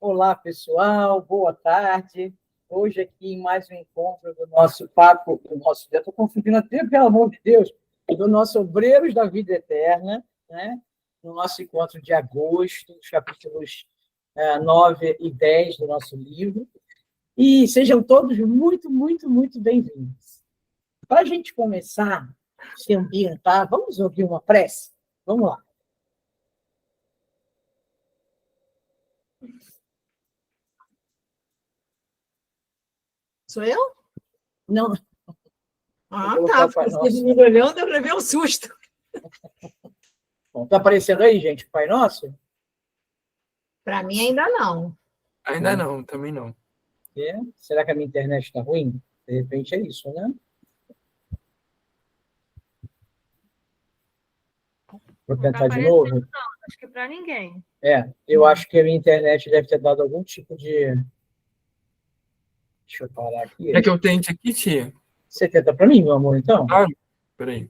Olá, pessoal, boa tarde. Hoje aqui em mais um encontro do nosso papo, já estou confundindo até, pelo amor de Deus, do nosso Obreiros da Vida Eterna, né? No nosso encontro de agosto, os capítulos 9 e 10 do nosso livro. E sejam todos muito, muito, muito bem-vindos. Para a gente começar a se ambientar, vamos ouvir uma prece? Vamos lá. Sou eu? Não. Ah, tá. Você me olhando, eu levei um susto. Está aparecendo aí, gente, o Pai Nosso? Para mim, ainda não. Ainda não, também não. Será que a minha internet está ruim? De repente é isso, né? Vou tentar de novo? Não, acho que para ninguém. Eu acho que a minha internet deve ter dado algum tipo de... Deixa eu parar aqui. É que eu tente aqui, tia. Você tenta para mim, meu amor, então? Claro. Peraí.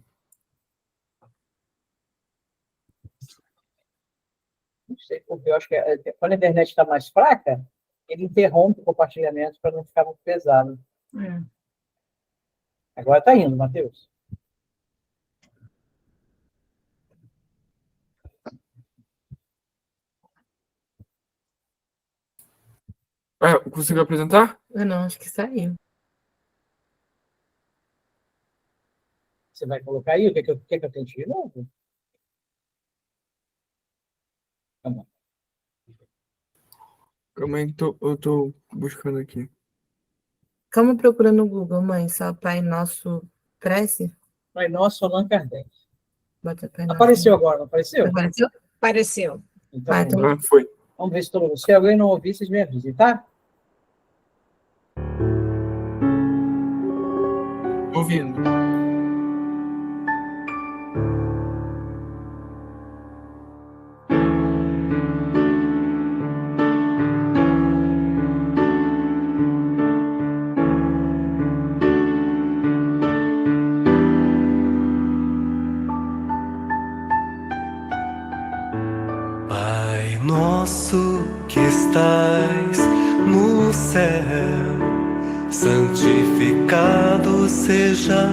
Não sei, porque eu acho que quando a internet está mais fraca, ele interrompe o compartilhamento para não ficar muito pesado. Agora está indo, Matheus. Conseguiu apresentar? Eu não, acho que saiu. Você vai colocar aí? O que eu tente de novo? Tá bom. Calma aí que eu tô buscando aqui. Calma, procurando no Google, mãe. Só Pai Nosso Prece? Pai Nosso, Allan Kardec. Bota Pai Nosso. Apareceu agora, não apareceu? Apareceu? Apareceu. Então, foi. Vamos ver se todo mundo... Se alguém não ouvir, vocês me avisem, tá? Ouvindo. Pai nosso que estais no céu, santificado seja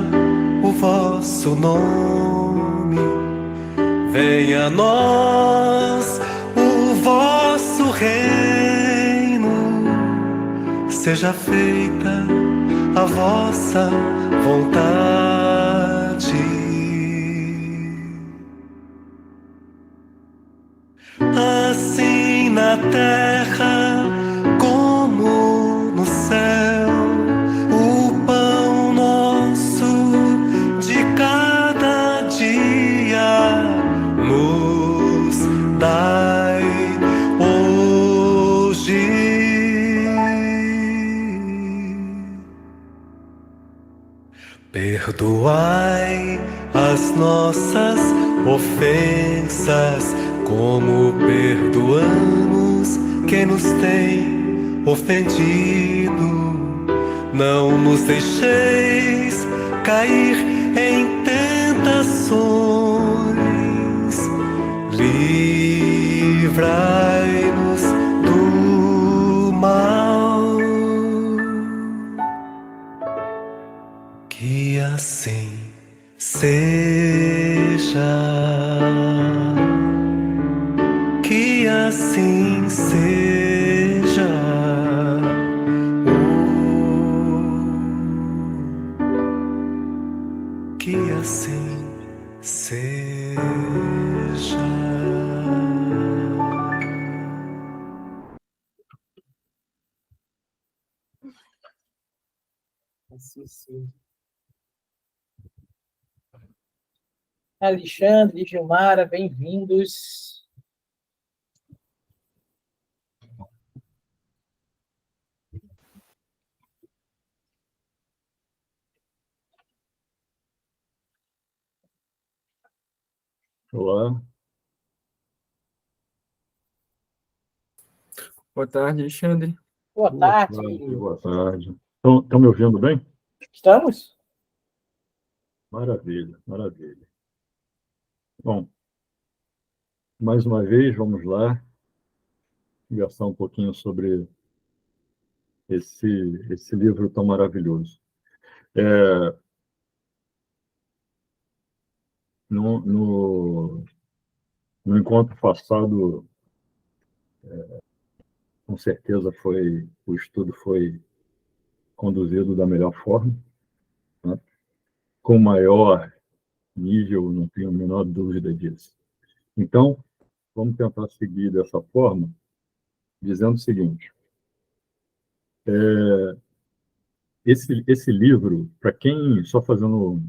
o vosso nome. Venha a nós o vosso reino, seja feita a vossa vontade, assim na terra como no céu. O pão nosso de cada dia nos dai hoje. Perdoai as nossas ofensas, como perdoamos quem nos tem ofendido. Não nos deixeis cair em tentações, livrai-nos do mal. Que assim seja. Que assim seja. Que assim seja. Assim, sim. Alexandre, Gilmara, bem-vindos. Olá. Boa tarde, Alexandre. Boa tarde. Boa tarde. Estão me ouvindo bem? Estamos? Maravilha, maravilha. Bom, mais uma vez, vamos lá. conversar um pouquinho sobre esse livro tão maravilhoso. No encontro passado, com certeza o estudo foi conduzido da melhor forma, né? Com maior nível, não tenho a menor dúvida disso. Então, vamos tentar seguir dessa forma, dizendo o seguinte: esse livro, para quem, só fazendo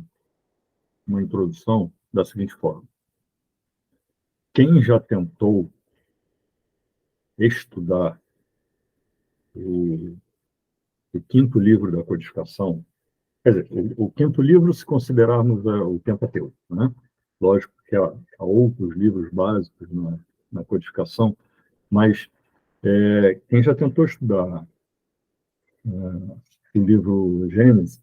uma introdução da seguinte forma: quem já tentou estudar o quinto livro da codificação, quer dizer, o quinto livro, se considerarmos o Pentateuco, né? Lógico que há outros livros básicos na codificação, mas quem já tentou estudar o livro Gênesis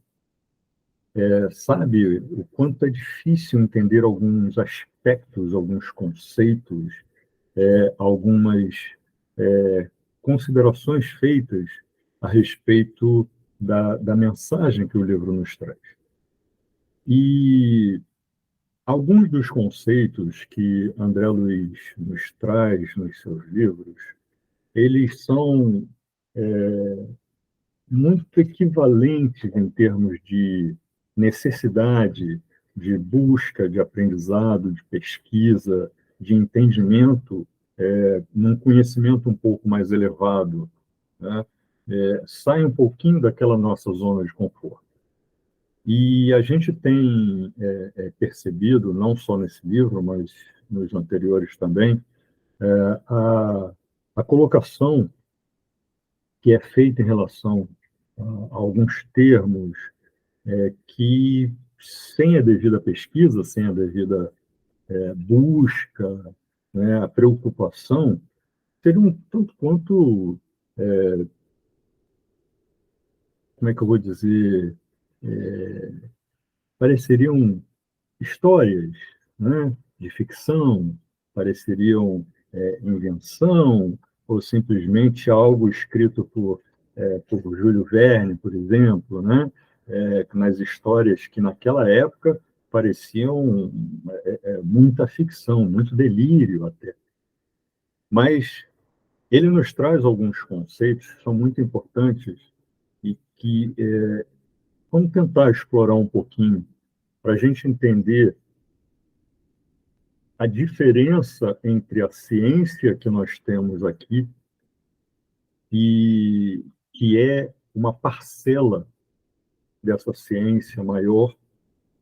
sabe o quanto é difícil entender alguns aspectos, alguns conceitos, algumas considerações feitas a respeito da mensagem que o livro nos traz. E alguns dos conceitos que André Luiz nos traz nos seus livros, eles são muito equivalentes em termos de necessidade, de busca, de aprendizado, de pesquisa, de entendimento, num conhecimento um pouco mais elevado, né? Sai um pouquinho daquela nossa zona de conforto. E a gente tem percebido, não só nesse livro, mas nos anteriores também, a colocação que é feita em relação a alguns termos que, sem a devida pesquisa, sem a devida busca, né, a preocupação, seriam um tanto quanto, como é que eu vou dizer, pareceriam histórias, né, de ficção, pareceriam invenção, ou simplesmente algo escrito por Júlio Verne, por exemplo, né, nas histórias que naquela época pareciam muita ficção, muito delírio até. Mas ele nos traz alguns conceitos que são muito importantes e que vamos tentar explorar um pouquinho para a gente entender a diferença entre a ciência que nós temos aqui e que é uma parcela dessa ciência maior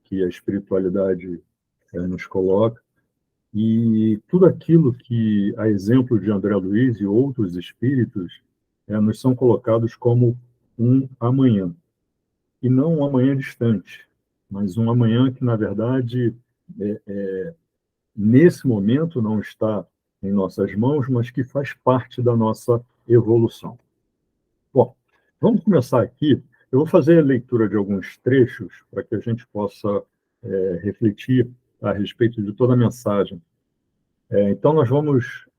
que a espiritualidade nos coloca, e tudo aquilo que, a exemplo de André Luiz e outros espíritos, nos são colocados como um amanhã, e não um amanhã distante, mas um amanhã que, na verdade, nesse momento não está em nossas mãos, mas que faz parte da nossa evolução. Bom, vamos começar aqui. Eu vou fazer a leitura de alguns trechos para que a gente possa refletir a respeito de toda a mensagem. Então,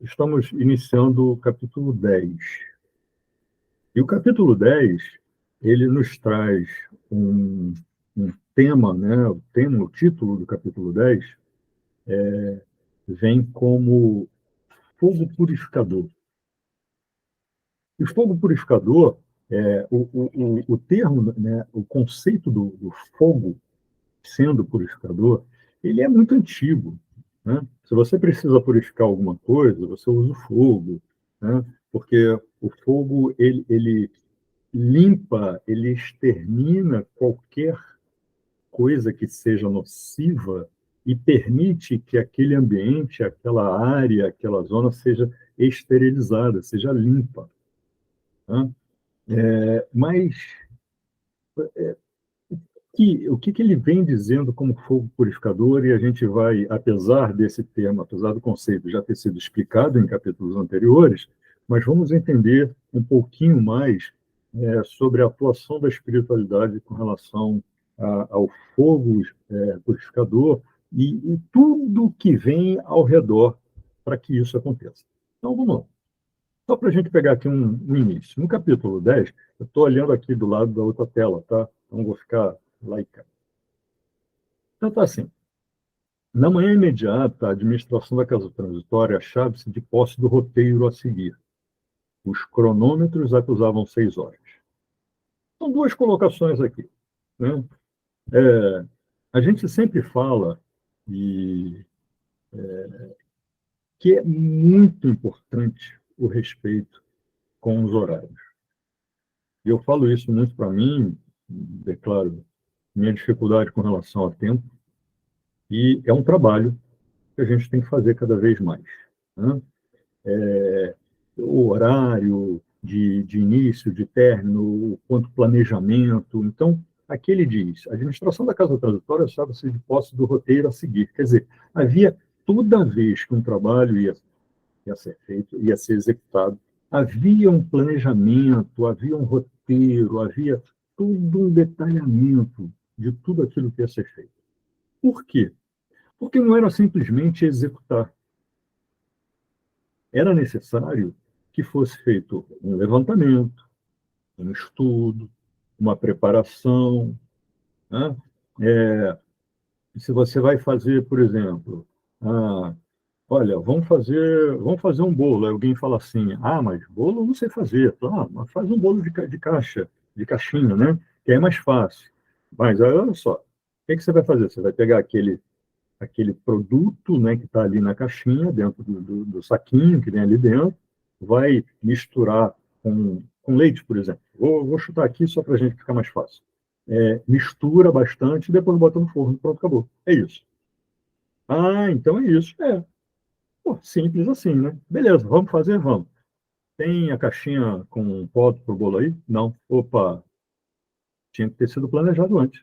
estamos iniciando o capítulo 10. E o capítulo 10, ele nos traz um tema, né? O título do capítulo 10 vem como fogo purificador. E fogo purificador, o termo, né, o conceito do fogo sendo purificador, ele é muito antigo, né? Se você precisa purificar alguma coisa, você usa o fogo, né? Porque o fogo ele limpa, ele extermina qualquer coisa que seja nociva e permite que aquele ambiente, aquela área, aquela zona seja esterilizada, seja limpa, né? Mas o que ele vem dizendo como fogo purificador, e a gente vai, apesar desse termo, apesar do conceito já ter sido explicado em capítulos anteriores, mas vamos entender um pouquinho mais sobre a atuação da espiritualidade com relação ao fogo purificador e tudo que vem ao redor para que isso aconteça. Então, vamos lá. Só para a gente pegar aqui um início. No capítulo 10, eu estou olhando aqui do lado da outra tela, tá? Então, vou ficar lá e cá. Então, tá assim. Na manhã imediata, a administração da casa transitória achava-se de posse do roteiro a seguir. Os cronômetros acusavam 6 horas. São duas colocações aqui, né? A gente sempre fala que é muito importante o respeito com os horários. E eu falo isso muito para mim, declaro minha dificuldade com relação ao tempo, e é um trabalho que a gente tem que fazer cada vez mais, né? O horário de início, de término, quanto planejamento. Então, aqui ele diz, a administração da casa transitória achava-se de posse do roteiro a seguir. Quer dizer, havia toda vez que um trabalho ia ser feito, ia ser executado, havia um planejamento, havia um roteiro, havia todo um detalhamento de tudo aquilo que ia ser feito. Por quê? Porque não era simplesmente executar. Era necessário que fosse feito um levantamento, um estudo, uma preparação, né? Se você vai fazer, por exemplo, olha, vamos fazer um bolo. Aí alguém fala assim, mas bolo eu não sei fazer. Mas faz um bolo de caixinha, né? Que é mais fácil. Mas olha só, o que você vai fazer? Você vai pegar aquele produto, né, que está ali na caixinha, dentro do saquinho que vem ali dentro, vai misturar com leite, por exemplo. Vou chutar aqui só para a gente ficar mais fácil. Mistura bastante e depois bota no forno. Pronto, acabou. É isso. Então é isso. Pô, simples assim, né? Beleza, vamos fazer? Vamos. Tem a caixinha com um pote para o bolo aí? Não. Opa, tinha que ter sido planejado antes.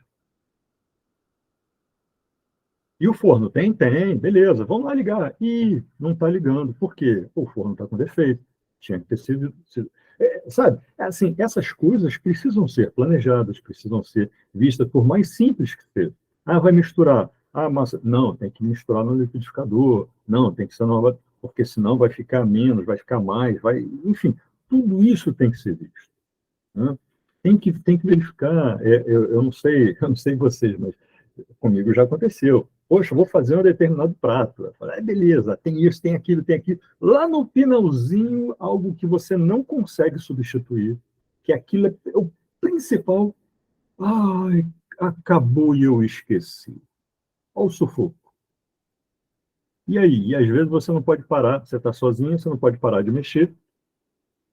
E o forno? Tem, beleza, vamos lá ligar. Ih, não está ligando. Por quê? O forno está com defeito. Tinha que ter sido sabe, assim, essas coisas precisam ser planejadas, precisam ser vistas, por mais simples que seja. Vai misturar. Massa. Não, tem que misturar no liquidificador. Não, tem que ser nova, porque senão vai ficar menos, vai ficar mais, enfim, tudo isso tem que ser visto, né? Tem que verificar. Eu não sei vocês, mas comigo já aconteceu. Poxa, vou fazer um determinado prato. Eu falo, beleza, tem isso, tem aquilo, tem aquilo. Lá no finalzinho, algo que você não consegue substituir, que aquilo é o principal. Acabou e eu esqueci. Olha o sufoco. E aí? E às vezes você não pode parar, você está sozinho, você não pode parar de mexer,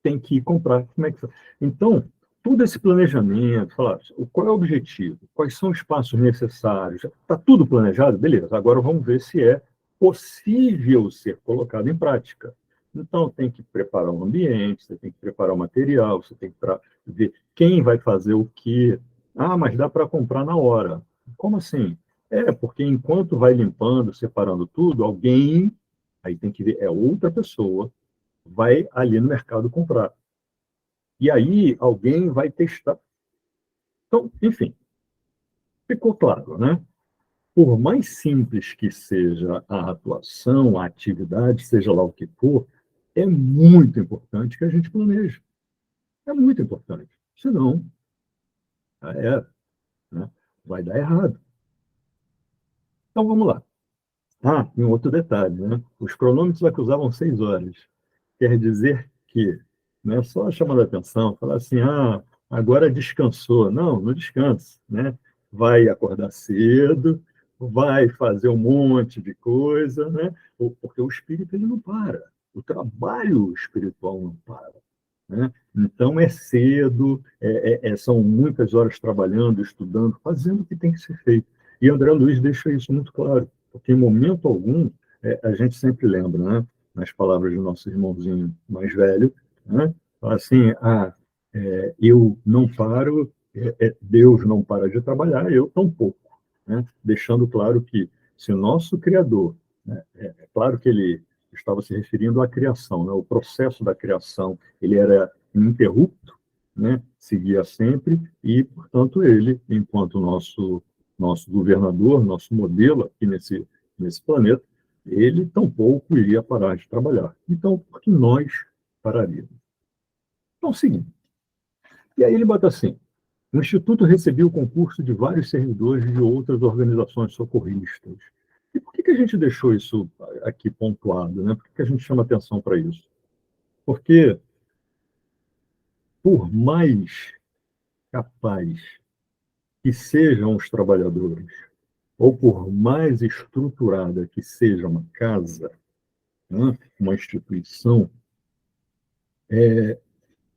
tem que ir comprar. Como é que faz? Então, todo esse planejamento, falar qual é o objetivo, quais são os passos necessários, está tudo planejado? Beleza, agora vamos ver se é possível ser colocado em prática. Então, tem que preparar um ambiente, você tem que preparar o material, você tem que ver quem vai fazer o quê. Mas dá para comprar na hora. Como assim? Porque enquanto vai limpando, separando tudo, alguém, aí tem que ver, outra pessoa, vai ali no mercado comprar. E aí alguém vai testar. Então, enfim, ficou claro, né? Por mais simples que seja a atuação, a atividade, seja lá o que for, é muito importante que a gente planeje. É muito importante. Senão, né? Vai dar errado. Então, vamos lá. E um outro detalhe, né? Os cronômetros acusavam 6 horas. Quer dizer que não é só chamando a atenção, falar assim, agora descansou. Não descansa, né? Vai acordar cedo, vai fazer um monte de coisa, né? Porque o espírito ele não para. O trabalho espiritual não para, né? Então é cedo, são muitas horas trabalhando, estudando, fazendo o que tem que ser feito. E André Luiz deixa isso muito claro, porque em momento algum a gente sempre lembra, né? Nas palavras do nosso irmãozinho mais velho, né? Assim, eu não paro, Deus não para de trabalhar, eu tampouco, né? Deixando claro que se o nosso Criador, né, claro que ele estava se referindo à criação, né? O processo da criação, ele era ininterrupto, né? Seguia sempre, e, portanto, ele, enquanto nosso governador, nosso modelo aqui nesse planeta, ele tampouco iria parar de trabalhar. Então, por que nós separaria. Então, é o seguinte. E aí ele bota assim: o Instituto recebia o concurso de vários servidores de outras organizações socorristas. E por que a gente deixou isso aqui pontuado, né? Por que a gente chama atenção para isso? Porque, por mais capaz que sejam os trabalhadores, ou por mais estruturada que seja uma casa, né, uma instituição,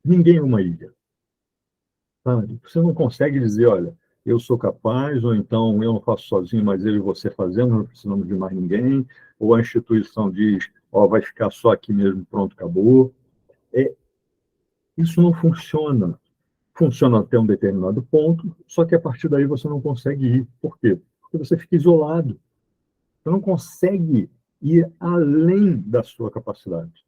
ninguém é uma ilha. Sabe? Você não consegue dizer, olha, eu sou capaz, ou então eu não faço sozinho, mas eu e você fazendo, não precisamos de mais ninguém, ou a instituição diz, ó, vai ficar só aqui mesmo, pronto, acabou. Isso não funciona. Funciona até um determinado ponto, só que a partir daí você não consegue ir. Por quê? Porque você fica isolado. Você não consegue ir além da sua capacidade.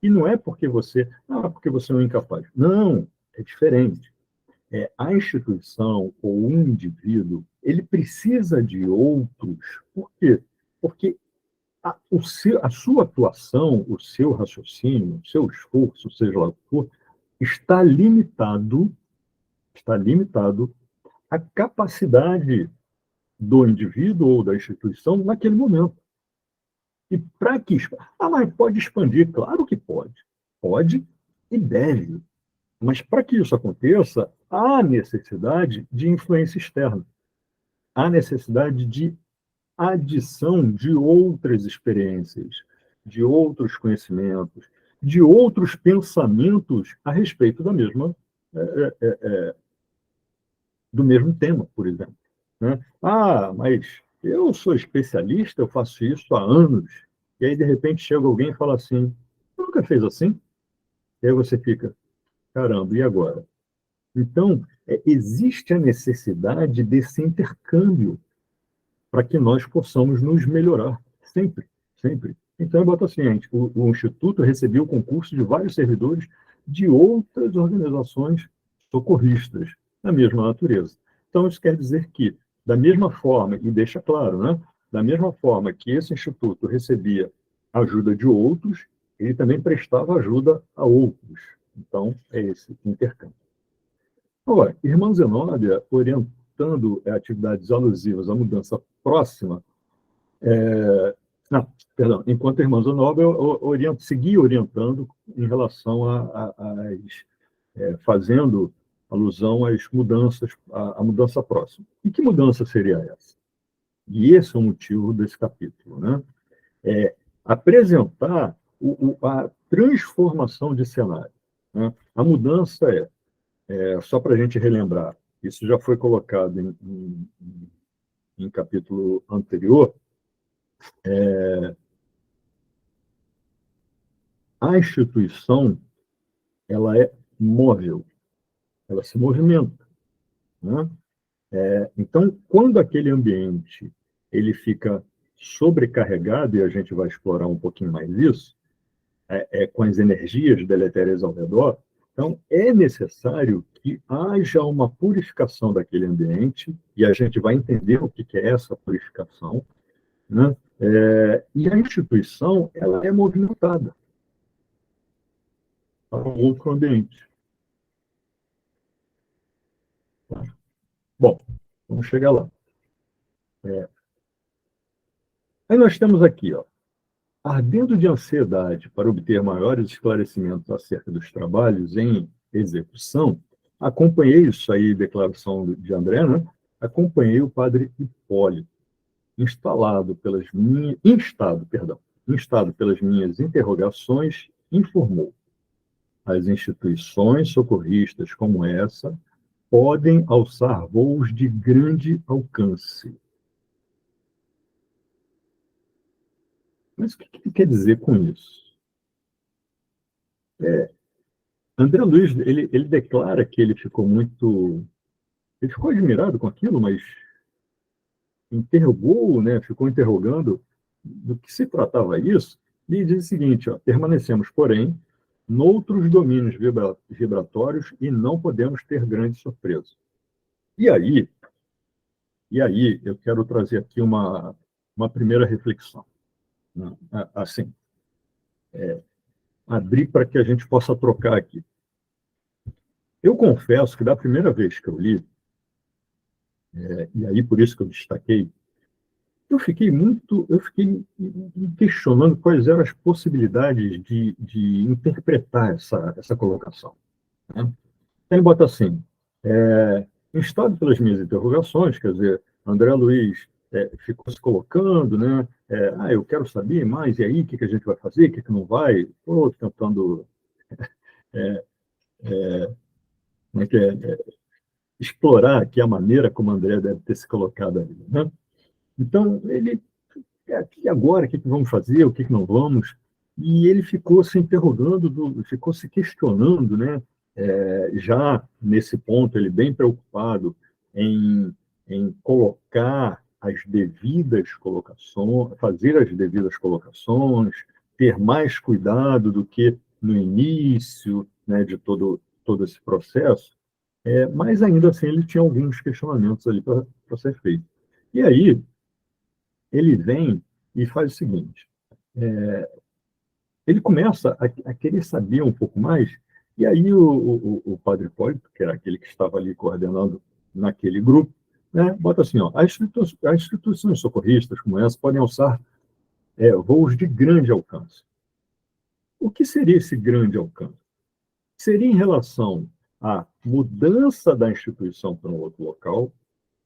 E não é porque porque você não é incapaz. Não, é diferente. A instituição ou um indivíduo, ele precisa de outros. Por quê? Porque a sua atuação, o seu raciocínio, o seu esforço, seja lá o que for, está limitado à capacidade do indivíduo ou da instituição naquele momento. E para que... mas pode expandir? Claro que pode. Pode e deve. Mas para que isso aconteça, há necessidade de influência externa. Há necessidade de adição de outras experiências, de outros conhecimentos, de outros pensamentos a respeito do mesmo tema, por exemplo. Né? Mas eu sou especialista, eu faço isso há anos. E aí, de repente, chega alguém e fala assim, nunca fez assim? E aí você fica, caramba, e agora? Então, existe a necessidade desse intercâmbio para que nós possamos nos melhorar, sempre, sempre. Então, eu boto assim, o Instituto recebeu o concurso de vários servidores de outras organizações socorristas, da mesma natureza. Então, isso quer dizer que, da mesma forma, e deixa claro, né? Da mesma forma que esse Instituto recebia ajuda de outros, ele também prestava ajuda a outros. Então, é esse intercâmbio. Agora, irmã Zenóbia, orientando atividades alusivas à mudança próxima, enquanto a irmã Zenóbia seguia orientando em relação fazendo alusão às mudanças, à mudança próxima. E que mudança seria essa? E esse é o motivo desse capítulo, né? Apresentar a transformação de cenário. Né? A mudança só para a gente relembrar, isso já foi colocado em capítulo anterior, a instituição ela é móvel, ela se movimenta. Né? Então, quando aquele ambiente ele fica sobrecarregado, e a gente vai explorar um pouquinho mais isso, com as energias deletérias ao redor, então é necessário que haja uma purificação daquele ambiente, e a gente vai entender o que é essa purificação, né? E a instituição ela é movimentada para um outro ambiente. Bom, vamos chegar lá. Aí nós temos aqui, ardendo de ansiedade para obter maiores esclarecimentos acerca dos trabalhos em execução, acompanhei isso aí, declaração de André, né? Acompanhei o padre Hipólito, instado pelas minhas interrogações, informou: as instituições socorristas como essa podem alçar voos de grande alcance. Mas o que ele quer dizer com isso? André Luiz, ele declara que ele ficou admirado com aquilo, mas interrogou, né, ficou interrogando do que se tratava isso, e diz o seguinte: permanecemos, porém, noutros domínios vibratórios e não podemos ter grande surpresa. E aí eu quero trazer aqui uma primeira reflexão. Assim, abrir para que a gente possa trocar aqui. Eu confesso que da primeira vez que eu li, e aí por isso que eu destaquei, eu fiquei me questionando quais eram as possibilidades de interpretar essa colocação, né? Ele bota assim, instado pelas minhas interrogações, quer dizer, André Luiz ficou se colocando, né? Eu quero saber mais, e aí, o que a gente vai fazer, o que não vai? Estou tentando como é que explorar aqui a maneira como André deve ter se colocado ali, né? Então, ele, e agora, o que vamos fazer, o que não vamos? E ele ficou se interrogando, ficou se questionando, né? Já nesse ponto, ele bem preocupado em colocar as devidas colocações, fazer as devidas colocações, ter mais cuidado do que no início, né, de todo esse processo, mas ainda assim ele tinha alguns questionamentos ali para ser feito. E aí ele vem e faz o seguinte, ele começa a querer saber um pouco mais, e aí o padre Hipólito, que era aquele que estava ali coordenando naquele grupo, né, bota assim, ó, as instituições socorristas como essa podem alçar voos de grande alcance. O que seria esse grande alcance? Seria em relação à mudança da instituição para um outro local,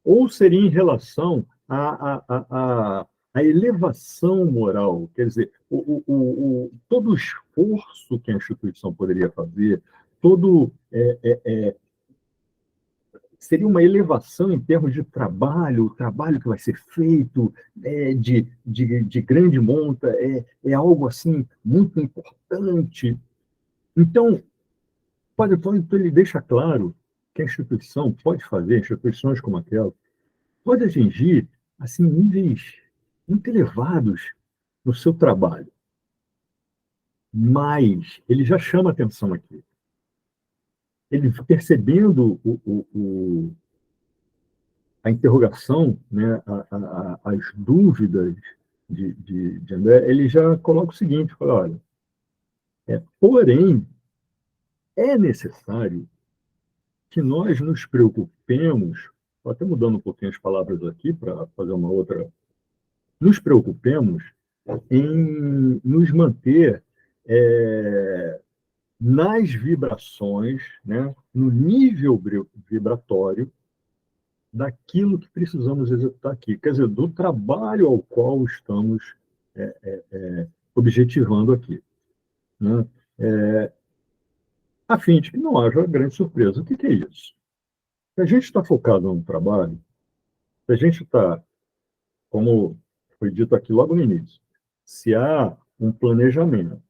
ou seria em relação à elevação moral, quer dizer, todo o esforço que a instituição poderia fazer, seria uma elevação em termos de trabalho, o trabalho que vai ser feito de grande monta, é algo assim muito importante. Então, o Padre Hipólito ele deixa claro que a instituição pode fazer, instituições como aquela, pode atingir assim, níveis muito elevados no seu trabalho. Mas ele já chama atenção aqui. Ele, percebendo a interrogação, né, as dúvidas de André, ele já coloca o seguinte, fala, olha, porém, é necessário que nós nos preocupemos, estou até mudando um pouquinho as palavras aqui para fazer uma outra, nos preocupemos em nos manter nas vibrações, né, no nível vibratório daquilo que precisamos executar aqui, quer dizer, do trabalho ao qual estamos objetivando aqui, né? A fim de que não haja grande surpresa. O que é isso? Se a gente está focado no trabalho, se a gente está, como foi dito aqui logo no início, se há um planejamento,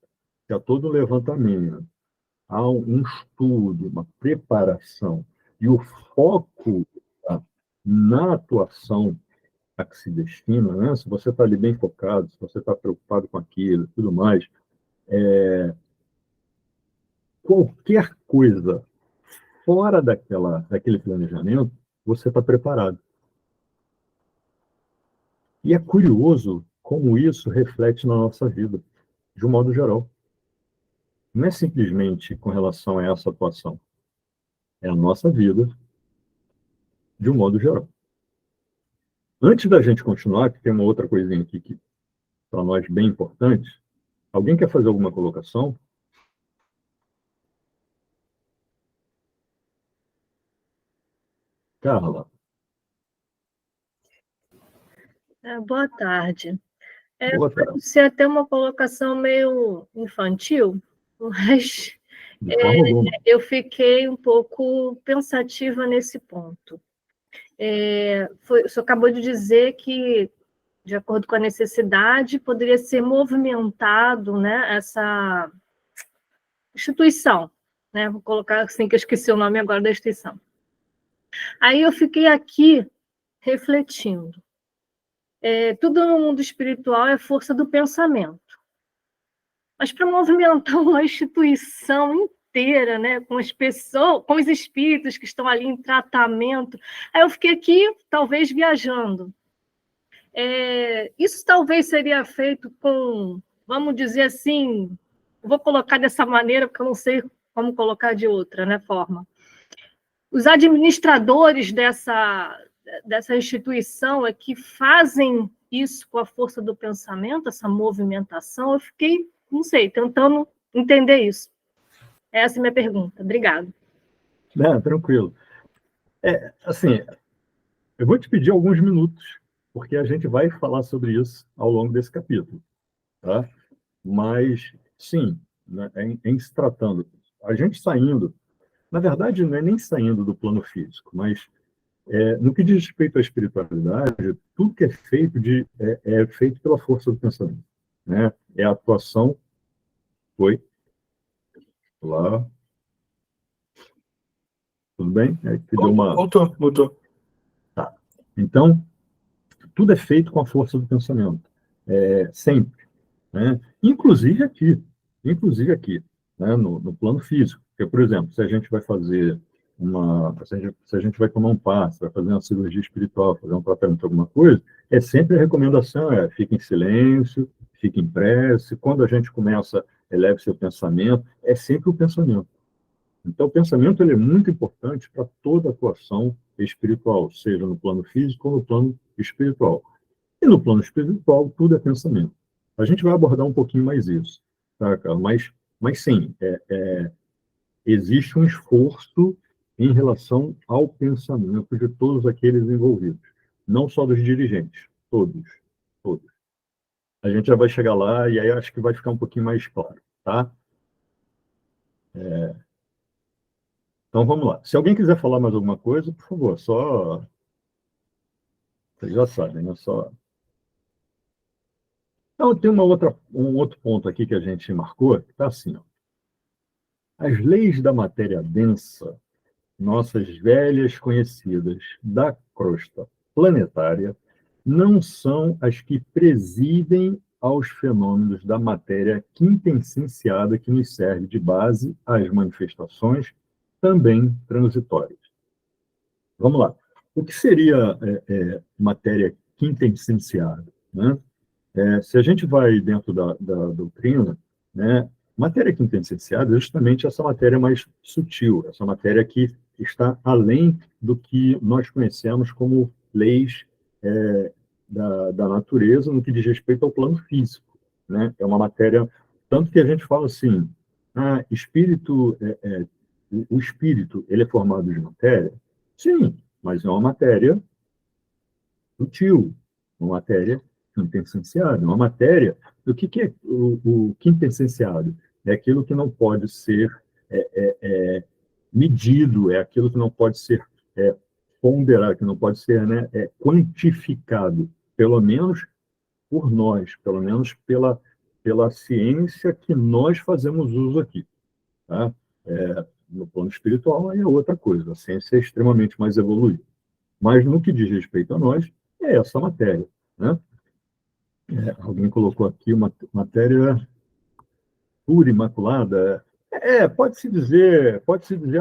se há todo um levantamento, há um estudo, uma preparação, e o foco na atuação a que se destina, né? Se você está ali bem focado, se você está preocupado com aquilo e tudo mais, qualquer coisa fora daquele planejamento, você está preparado. E é curioso como isso reflete na nossa vida, de um modo geral. Não é simplesmente com relação a essa atuação. É a nossa vida, de um modo geral. Antes da gente continuar, que tem uma outra coisinha aqui que para nós bem importante, alguém quer fazer alguma colocação? Carla. Boa tarde. Boa tarde. Pode ser até uma colocação meio infantil, mas De forma alguma. eu fiquei um pouco pensativa nesse ponto. O senhor acabou de dizer que, de acordo com a necessidade, poderia ser movimentado, né, essa instituição, né? Vou colocar assim, que eu esqueci o nome agora da instituição. Aí eu fiquei aqui refletindo. Tudo no mundo espiritual é força do pensamento. Mas para movimentar uma instituição inteira, né, com as pessoas, com os espíritos que estão ali em tratamento, aí eu fiquei aqui, talvez, viajando. Isso talvez seria feito com, vamos dizer assim, vou colocar dessa maneira, porque eu não sei como colocar de outra, né, forma. Os administradores dessa instituição é que fazem isso com a força do pensamento, essa movimentação. Eu fiquei, não sei, tentando entender isso. Essa é a minha pergunta. Obrigada. Não, tranquilo. Assim, eu vou te pedir alguns minutos, porque a gente vai falar sobre isso ao longo desse capítulo, tá? Mas, sim, né, em se tratando, a gente saindo, na verdade, não é nem saindo do plano físico, mas no que diz respeito à espiritualidade, tudo que é feito é feito pela força do pensamento, né? É a atuação. Foi lá, tudo bem? Que deu uma. Voltou. Tá. Então, tudo é feito com a força do pensamento, sempre, né? Inclusive aqui, né? No plano físico. Porque, por exemplo, se a gente vai fazer se a gente vai tomar um passe, vai fazer uma cirurgia espiritual, fazer um tratamento de alguma coisa, sempre a recomendação fique em silêncio, fique em prece. Quando a gente começa, eleve seu pensamento, é sempre o pensamento. Então, o pensamento ele é muito importante para toda atuação espiritual, seja no plano físico ou no plano espiritual. E no plano espiritual, tudo é pensamento. A gente vai abordar um pouquinho mais isso, tá, Carlos? Mas sim, existe um esforço em relação ao pensamento de todos aqueles envolvidos, não só dos dirigentes, todos. A gente já vai chegar lá e aí acho que vai ficar um pouquinho mais claro, tá? Então vamos lá. Se alguém quiser falar mais alguma coisa, por favor, só... Vocês já sabem, né? Só... Então tem um outro ponto aqui que a gente marcou, que está assim, ó. As leis da matéria densa, nossas velhas conhecidas da crosta planetária, não são as que presidem aos fenômenos da matéria quintessenciada que nos serve de base às manifestações também transitórias. Vamos lá. O que seria matéria quintessenciada, né? Se a gente vai dentro da doutrina, né, matéria quintessenciada é justamente essa matéria mais sutil, essa matéria que está além do que nós conhecemos como leis da natureza no que diz respeito ao plano físico, né? É uma matéria, tanto que a gente fala assim, espírito, o espírito ele é formado de matéria? Sim, mas é uma matéria sutil, uma matéria quintessenciada, uma matéria... O que é o quintessenciado? É aquilo que não pode ser medido, é aquilo que não pode ser ponderado, que não pode ser, né, quantificado, pelo menos por nós, pelo menos pela ciência que nós fazemos uso aqui, tá? No plano espiritual é outra coisa, a ciência é extremamente mais evoluída. Mas no que diz respeito a nós, é essa matéria, né? Alguém colocou aqui uma matéria pura, imaculada. Pode-se dizer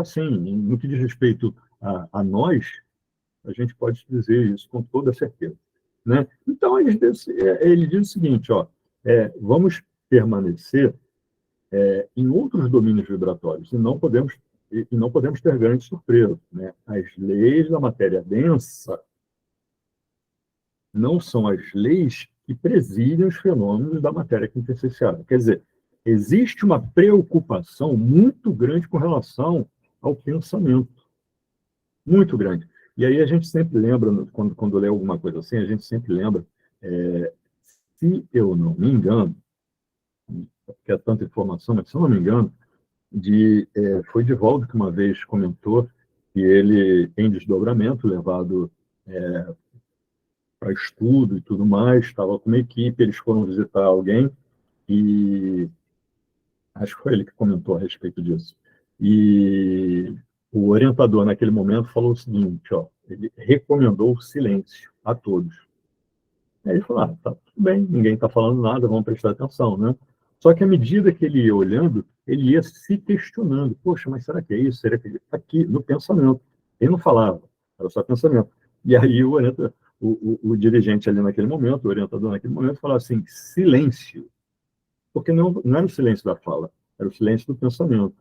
assim, no que diz respeito a nós, a gente pode dizer isso com toda certeza, né? Então, ele diz o seguinte, ó, vamos permanecer em outros domínios vibratórios, e não podemos ter grandes surpresas, né? As leis da matéria densa não são as leis que presidem os fenômenos da matéria quintessenciada. Quer dizer, existe uma preocupação muito grande com relação ao pensamento. Muito grande. E aí a gente sempre lembra, quando lê alguma coisa assim, a gente sempre lembra, se eu não me engano, porque é tanta informação, mas se eu não me engano, foi Divaldo que uma vez comentou que ele, em desdobramento, levado para estudo e tudo mais, estava com uma equipe, eles foram visitar alguém e acho que foi ele que comentou a respeito disso. E o orientador, naquele momento, falou o seguinte, ó, ele recomendou o silêncio a todos. Aí ele falou, tá tudo bem, ninguém está falando nada, vamos prestar atenção, né? Só que à medida que ele ia olhando, ele ia se questionando, poxa, mas será que é isso? Será que é aqui, no pensamento? Ele não falava, era só pensamento. E aí o dirigente ali naquele momento, o orientador naquele momento, falava assim, silêncio. Porque não era o silêncio da fala, era o silêncio do pensamento.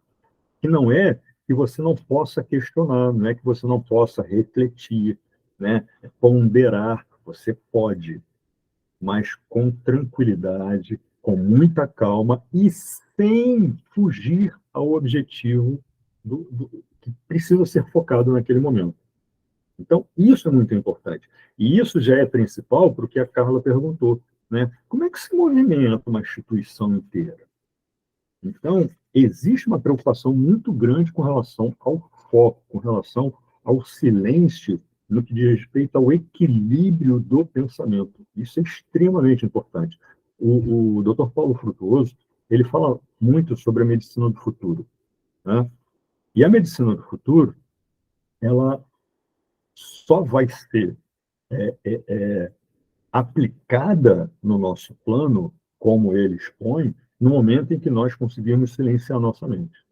Que não é que você não possa questionar, não é que você não possa refletir, né? Ponderar, você pode, mas com tranquilidade, com muita calma e sem fugir ao objetivo que precisa ser focado naquele momento. Então, isso é muito importante. E isso já é principal para o que a Carla perguntou, né? Como é que se movimenta uma instituição inteira? Então, existe uma preocupação muito grande com relação ao foco, com relação ao silêncio, no que diz respeito ao equilíbrio do pensamento. Isso é extremamente importante. O Dr. Paulo Frutuoso, ele fala muito sobre a medicina do futuro, né? E a medicina do futuro, ela só vai ser aplicada no nosso plano, como ele expõe, no momento em que nós conseguirmos silenciar nossa mente.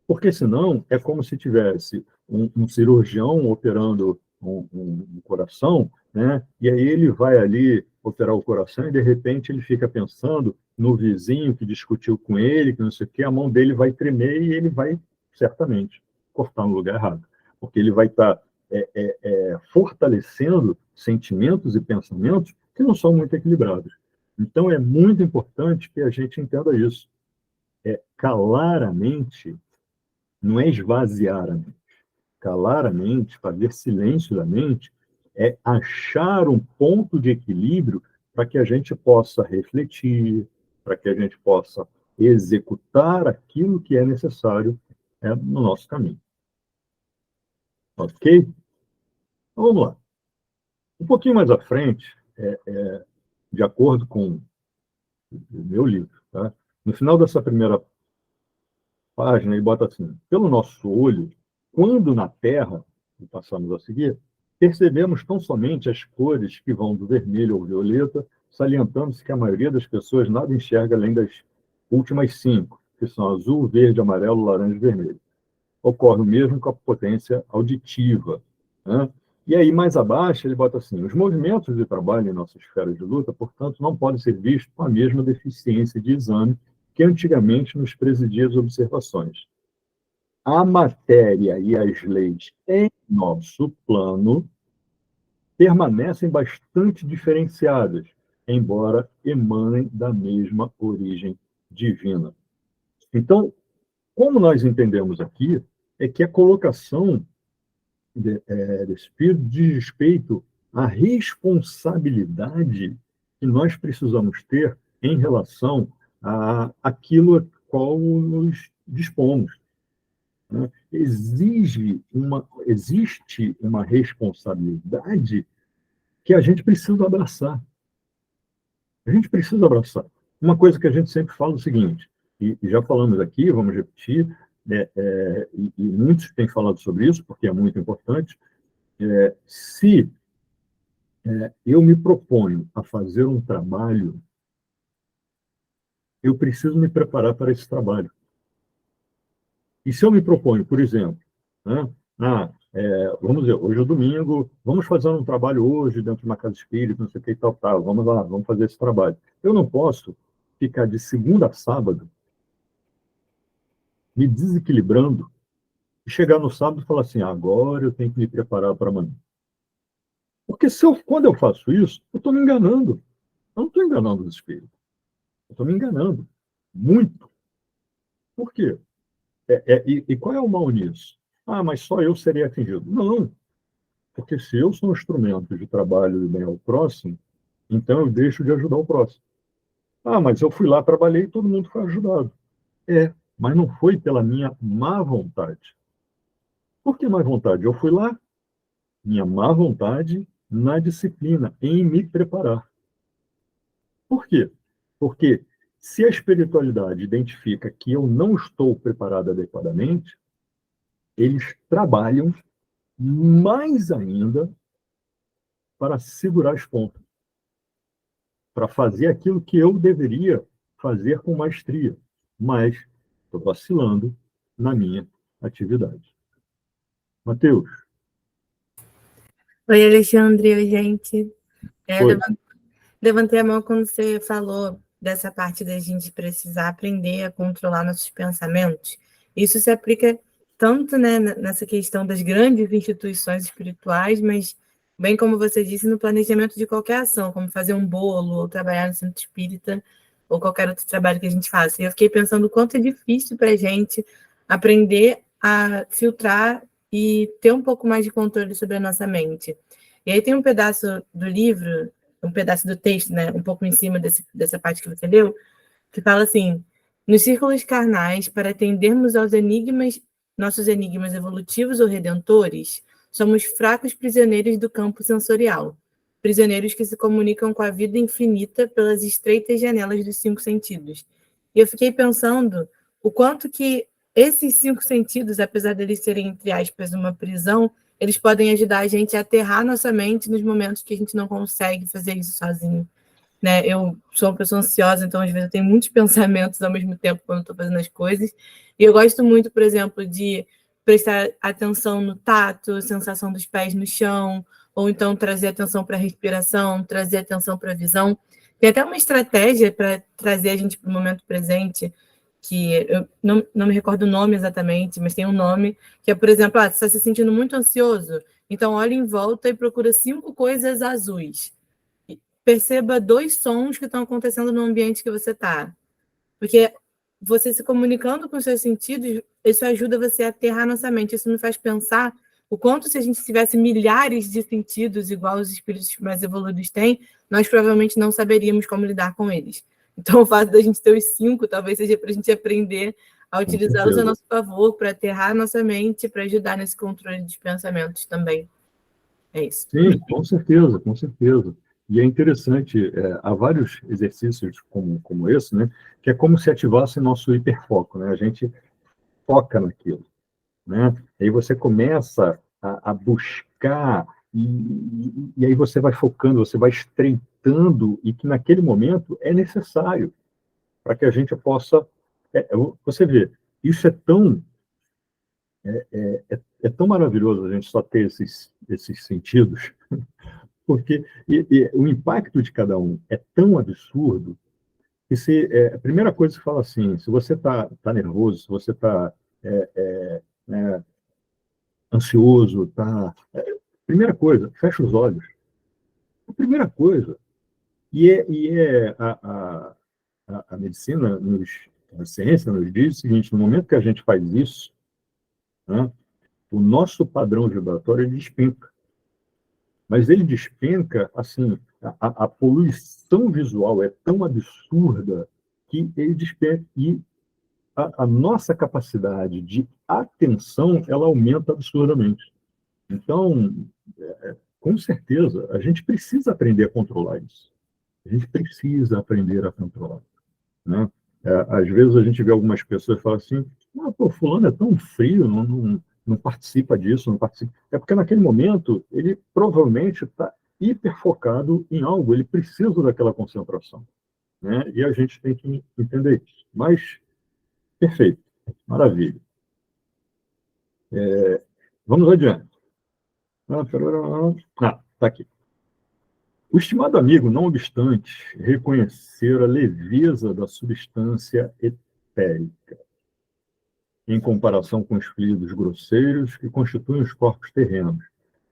Porque senão é como se tivesse um cirurgião operando um coração, né? E aí ele vai ali operar o coração e de repente ele fica pensando no vizinho que discutiu com ele, que não sei o quê, a mão dele vai tremer e ele vai certamente cortar no lugar errado, porque ele vai estar fortalecendo sentimentos e pensamentos que não são muito equilibrados. Então é muito importante que a gente entenda isso. Calar a mente não é esvaziar a mente. Calar a mente, fazer silêncio da mente, é achar um ponto de equilíbrio para que a gente possa refletir, para que a gente possa executar aquilo que é necessário no nosso caminho. Ok? Então, vamos lá. Um pouquinho mais à frente, de acordo com o meu livro, tá? No final dessa primeira página, ele bota assim: pelo nosso olho, quando na Terra, e passamos a seguir, percebemos tão somente as cores que vão do vermelho ao violeta, salientando-se que a maioria das pessoas nada enxerga além das últimas 5, que são azul, verde, amarelo, laranja e vermelho. Ocorre o mesmo com a potência auditiva, né? E aí, mais abaixo, ele bota assim: os movimentos de trabalho em nossa esfera de luta, portanto, não podem ser vistos com a mesma deficiência de exame que antigamente nos presidia as observações. A matéria e as leis em nosso plano permanecem bastante diferenciadas, embora emanem da mesma origem divina. Então, como nós entendemos aqui, é que a colocação desse espírito diz respeito à responsabilidade que nós precisamos ter em relação àquilo a qual nos dispomos, né? Existe uma responsabilidade que a gente precisa abraçar. A gente precisa abraçar. Uma coisa que a gente sempre fala é o seguinte, e já falamos aqui, vamos repetir, e muitos têm falado sobre isso, porque é muito importante. Se eu me proponho a fazer um trabalho, eu preciso me preparar para esse trabalho. E se eu me proponho, por exemplo, né, vamos dizer, hoje é domingo, vamos fazer um trabalho hoje dentro de uma casa espírita, não sei o que e tal, vamos lá, vamos fazer esse trabalho. Eu não posso ficar de segunda a sábado me desequilibrando e chegar no sábado e falar assim: agora eu tenho que me preparar para amanhã. Porque quando eu faço isso, eu estou me enganando. Eu não estou enganando os espíritos. Eu estou me enganando. Muito. Por quê? E qual é o mal nisso? Mas só eu serei atingido. Não. Porque se eu sou um instrumento de trabalho e bem ao próximo, então eu deixo de ajudar o próximo. Mas eu fui lá, trabalhei e todo mundo foi ajudado. Mas não foi pela minha má vontade. Por que má vontade? Eu fui lá, minha má vontade na disciplina, em me preparar. Por quê? Porque se a espiritualidade identifica que eu não estou preparado adequadamente, eles trabalham mais ainda para segurar as pontas, para fazer aquilo que eu deveria fazer com maestria, mas estou vacilando na minha atividade. Mateus. Oi, Alexandre, oi, gente. Eu Oi. levantei a mão quando você falou dessa parte da gente precisar aprender a controlar nossos pensamentos. Isso se aplica tanto, né, nessa questão das grandes instituições espirituais, mas, bem como você disse, no planejamento de qualquer ação, como fazer um bolo, ou trabalhar no centro espírita, ou qualquer outro trabalho que a gente faça. E eu fiquei pensando o quanto é difícil para a gente aprender a filtrar e ter um pouco mais de controle sobre a nossa mente. E aí tem um pedaço do livro, um pedaço do texto, né, um pouco em cima dessa parte que você leu, que fala assim: nos círculos carnais, para atendermos aos enigmas, nossos enigmas evolutivos ou redentores, somos fracos prisioneiros do campo sensorial, prisioneiros que se comunicam com a vida infinita pelas estreitas janelas dos 5 sentidos. E eu fiquei pensando o quanto que esses 5 sentidos, apesar deles serem, entre aspas, uma prisão, eles podem ajudar a gente a aterrar nossa mente nos momentos que a gente não consegue fazer isso sozinho. Né? Eu sou uma pessoa ansiosa, então às vezes eu tenho muitos pensamentos ao mesmo tempo quando estou fazendo as coisas. E eu gosto muito, por exemplo, de prestar atenção no tato, sensação dos pés no chão, ou então trazer atenção para a respiração, trazer atenção para a visão. Tem até uma estratégia para trazer a gente para o momento presente, que eu não me recordo o nome exatamente, mas tem um nome, que é, por exemplo, você está se sentindo muito ansioso, então olhe em volta e procura 5 coisas azuis. Perceba 2 sons que estão acontecendo no ambiente que você está. Porque você se comunicando com os seus sentidos, isso ajuda você a aterrar nossa mente. Isso me faz pensar o quanto, se a gente tivesse milhares de sentidos, igual os espíritos mais evoluídos têm, nós provavelmente não saberíamos como lidar com eles. Então, o fato da gente ter os 5, talvez seja para a gente aprender a utilizá-los a nosso favor, para aterrar nossa mente, para ajudar nesse controle dos pensamentos também. É isso. Sim, com certeza, com certeza. E é interessante, há vários exercícios como esse, né, que é como se ativasse nosso hiperfoco, né? A gente foca naquilo, né? Aí você começa a buscar, e aí você vai focando, você vai estreitando, e que naquele momento é necessário para que a gente possa... você vê, isso é tão maravilhoso a gente só ter esses sentidos, porque o impacto de cada um é tão absurdo que a primeira coisa que fala assim, se você está nervoso, se você está ansioso, primeira coisa, fecha os olhos. A primeira coisa. A medicina, a ciência nos diz o seguinte: no momento que a gente faz isso, né, o nosso padrão vibratório ele despenca. Mas ele despenca, assim, a poluição visual é tão absurda que ele despenca. E a nossa capacidade de atenção, ela aumenta absurdamente. Então, com certeza, a gente precisa aprender a controlar isso. A gente precisa aprender a controlar, né? Às vezes a gente vê algumas pessoas que falam assim: pô, fulano é tão frio, não participa disso, não participa. É porque naquele momento ele provavelmente está hiperfocado em algo, ele precisa daquela concentração, né? E a gente tem que entender isso. Mas, perfeito, maravilha. Vamos adiante. Está aqui. O estimado amigo, não obstante reconhecer a leveza da substância etérica, em comparação com os fluidos grosseiros que constituem os corpos terrenos,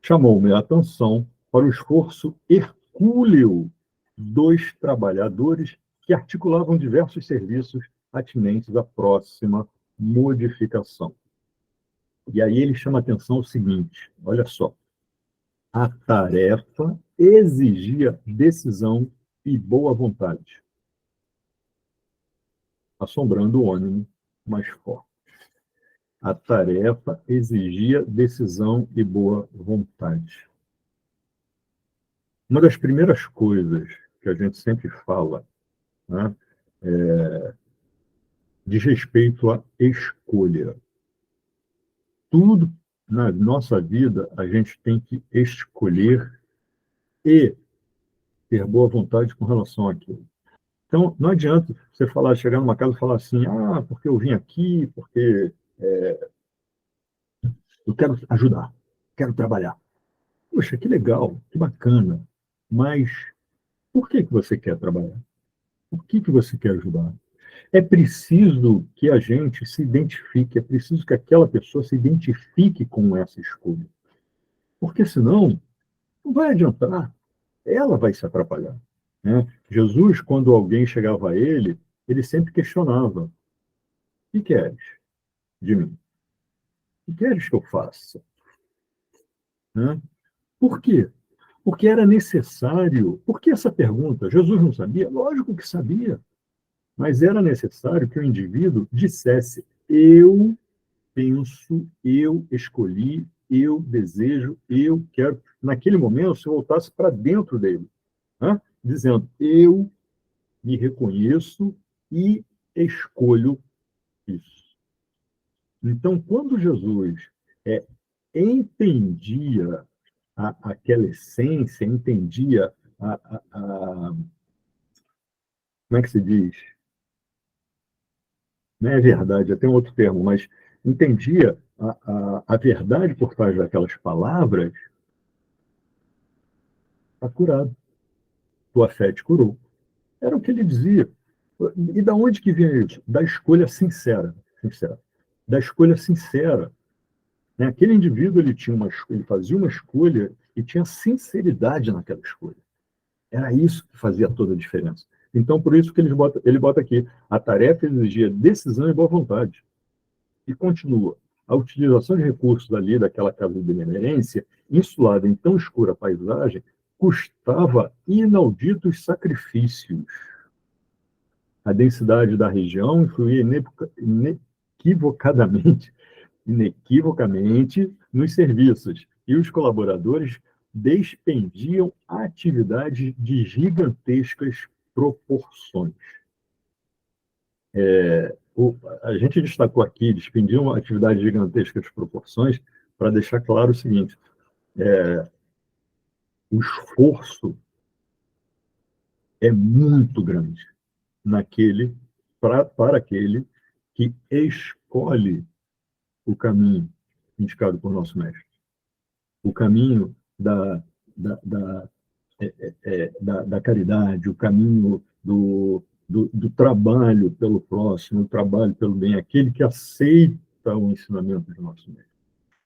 chamou-me a atenção para o esforço hercúleo dos trabalhadores que articulavam diversos serviços atinentes à próxima modificação. E aí ele chama a atenção o seguinte: olha só, a tarefa exigia decisão e boa vontade, assombrando o ânimo mais forte. A tarefa exigia decisão e boa vontade. Uma das primeiras coisas que a gente sempre fala, né, diz respeito à escolha. Tudo na nossa vida a gente tem que escolher e ter boa vontade com relação àquilo. Então, não adianta você chegar numa casa e falar assim: porque eu vim aqui, porque eu quero ajudar, quero trabalhar. Poxa, que legal, que bacana. Mas por que você quer trabalhar? Por que você quer ajudar? É preciso que a gente se identifique, é preciso que aquela pessoa se identifique com essa escolha. Porque senão, não vai adiantar, ela vai se atrapalhar. Né? Jesus, quando alguém chegava a ele sempre questionava: o que queres de mim? O que queres que eu faça? Né? Por quê? Porque era necessário. Por que essa pergunta? Jesus não sabia? Lógico que sabia. Mas era necessário que o indivíduo dissesse: eu penso, eu escolhi, eu desejo, eu quero. Naquele momento, se voltasse para dentro dele, né? Dizendo: eu me reconheço e escolho isso. Então, quando Jesus entendia aquela essência, entendia como é que se diz? Não é verdade, tem outro termo, mas entendia a verdade por trás daquelas palavras, está curado. Tua fé te curou. Era o que ele dizia. E da onde que vinha isso? Da escolha sincera. Da escolha sincera. Né? Aquele indivíduo ele fazia uma escolha e tinha sinceridade naquela escolha. Era isso que fazia toda a diferença. Então, por isso que ele bota aqui: a tarefa exigia decisão e boa vontade. E continua: a utilização de recursos ali daquela casa de benemerência, insulada em tão escura paisagem, custava inauditos sacrifícios. A densidade da região influía inequivocamente nos serviços, e os colaboradores despendiam atividades de gigantescas proporções. A gente destacou aqui: despendiam atividades de gigantescas proporções, para deixar claro o seguinte: o esforço é muito grande para aquele que escolhe o caminho indicado por nosso mestre. O caminho da caridade, o caminho do trabalho pelo próximo, o trabalho pelo bem, aquele que aceita o ensinamento do nosso mestre.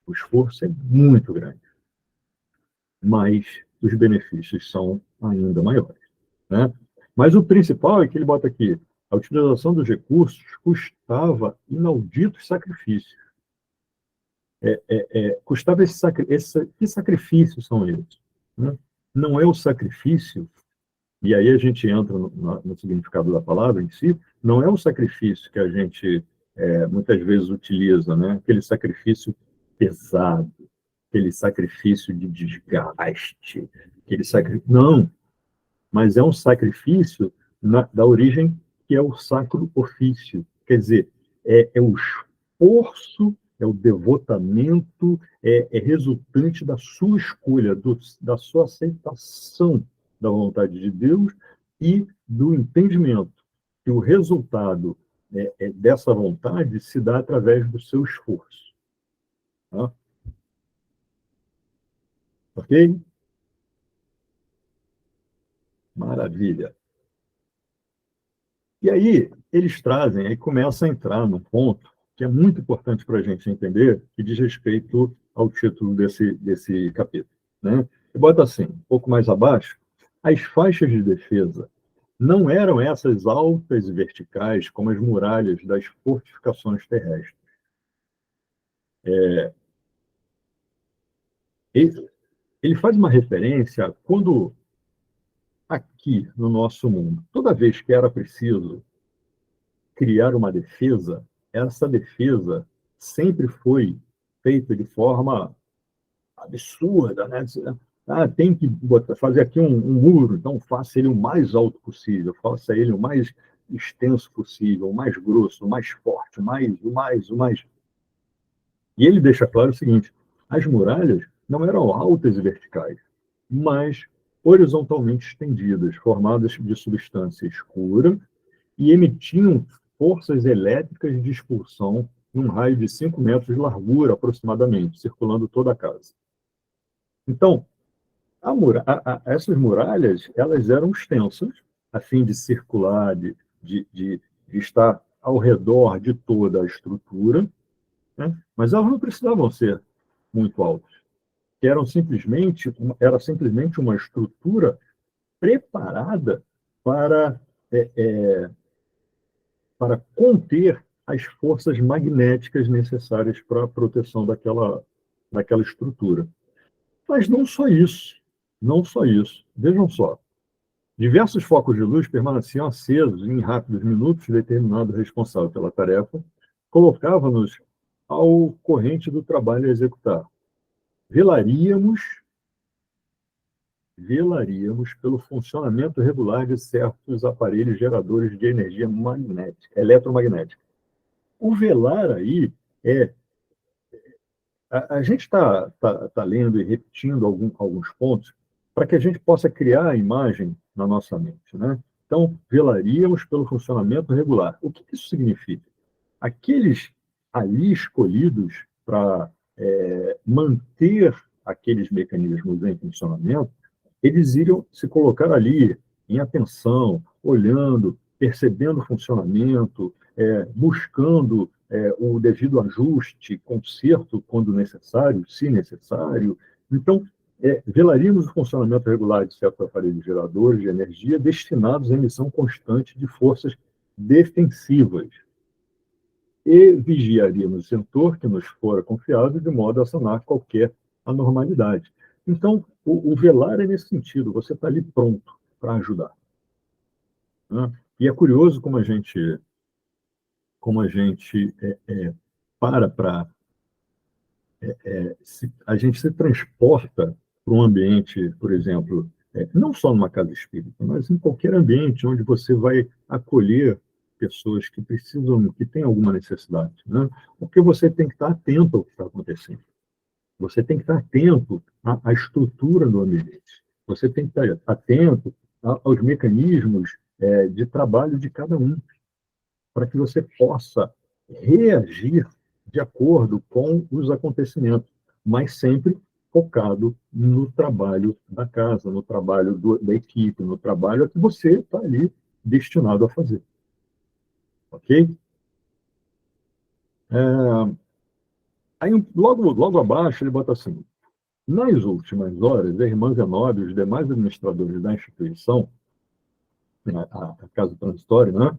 O esforço é muito grande, mas os benefícios são ainda maiores. Né? Mas o principal é que ele bota aqui: a utilização dos recursos custava inauditos sacrifícios. Custava que sacrifícios são eles? Né? Não é o sacrifício, e aí a gente entra no significado da palavra em si, não é o sacrifício que a gente muitas vezes utiliza, né? Aquele sacrifício pesado, aquele sacrifício de desgaste, não, mas é um sacrifício da origem que é o sacro ofício, quer dizer, é o esforço, é o devotamento, é resultante da sua escolha, da sua aceitação da vontade de Deus e do entendimento que o resultado dessa vontade se dá através do seu esforço. Tá? Ok? Maravilha. E aí, eles trazem, aí começa a entrar num ponto que é muito importante para a gente entender, que diz respeito ao título desse capítulo. Né? E bota assim, um pouco mais abaixo: as faixas de defesa não eram essas altas e verticais como as muralhas das fortificações terrestres. Ele faz uma referência a quando, aqui no nosso mundo, toda vez que era preciso criar uma defesa, essa defesa sempre foi feita de forma absurda, né? Tem que fazer aqui um muro, então faça ele o mais alto possível, faça ele o mais extenso possível, o mais grosso, o mais forte, o mais. E ele deixa claro o seguinte: as muralhas não eram altas e verticais, mas horizontalmente estendidas, formadas de substância escura, e emitiam forças elétricas de expulsão num raio de 5 metros de largura, aproximadamente, circulando toda a casa. Então, essas muralhas, elas eram extensas, a fim de circular, de estar ao redor de toda a estrutura, né? Mas elas não precisavam ser muito altas. Era simplesmente uma estrutura preparada para, para conter as forças magnéticas necessárias para a proteção daquela estrutura. Mas não só isso. Não só isso. Vejam só. Diversos focos de luz permaneciam acesos em rápidos minutos, determinado responsável pela tarefa colocava-nos ao corrente do trabalho a executar. Velaríamos pelo funcionamento regular de certos aparelhos geradores de energia magnética, eletromagnética. O velar aí é... A gente está lendo e repetindo alguns pontos para que a gente possa criar a imagem na nossa mente, né? Então, velaríamos pelo funcionamento regular. O que isso significa? Aqueles ali escolhidos para manter aqueles mecanismos em funcionamento, eles iriam se colocar ali em atenção, olhando, percebendo o funcionamento, buscando o devido ajuste, conserto quando necessário, se necessário. Então, velaríamos o funcionamento regular de certos aparelhos geradores de energia destinados à emissão constante de forças defensivas. E vigiaríamos o setor que nos fora confiado de modo a sanar qualquer anormalidade. Então, o velar é nesse sentido, você está ali pronto para ajudar, né? E é curioso como a gente a gente se transporta para um ambiente, por exemplo, não só numa casa espírita, mas em qualquer ambiente onde você vai acolher pessoas que precisam, que têm alguma necessidade, né? Porque você tem que estar atento ao que está acontecendo. Você tem que estar atento à estrutura do ambiente. Você tem que estar atento aos mecanismos de trabalho de cada um, para que você possa reagir de acordo com os acontecimentos, mas sempre focado no trabalho da casa, no trabalho da equipe, no trabalho que você está ali destinado a fazer. Ok? Aí, logo abaixo, ele bota assim: nas últimas horas, a irmã Zenóbia e os demais administradores da instituição, a casa transitória, né,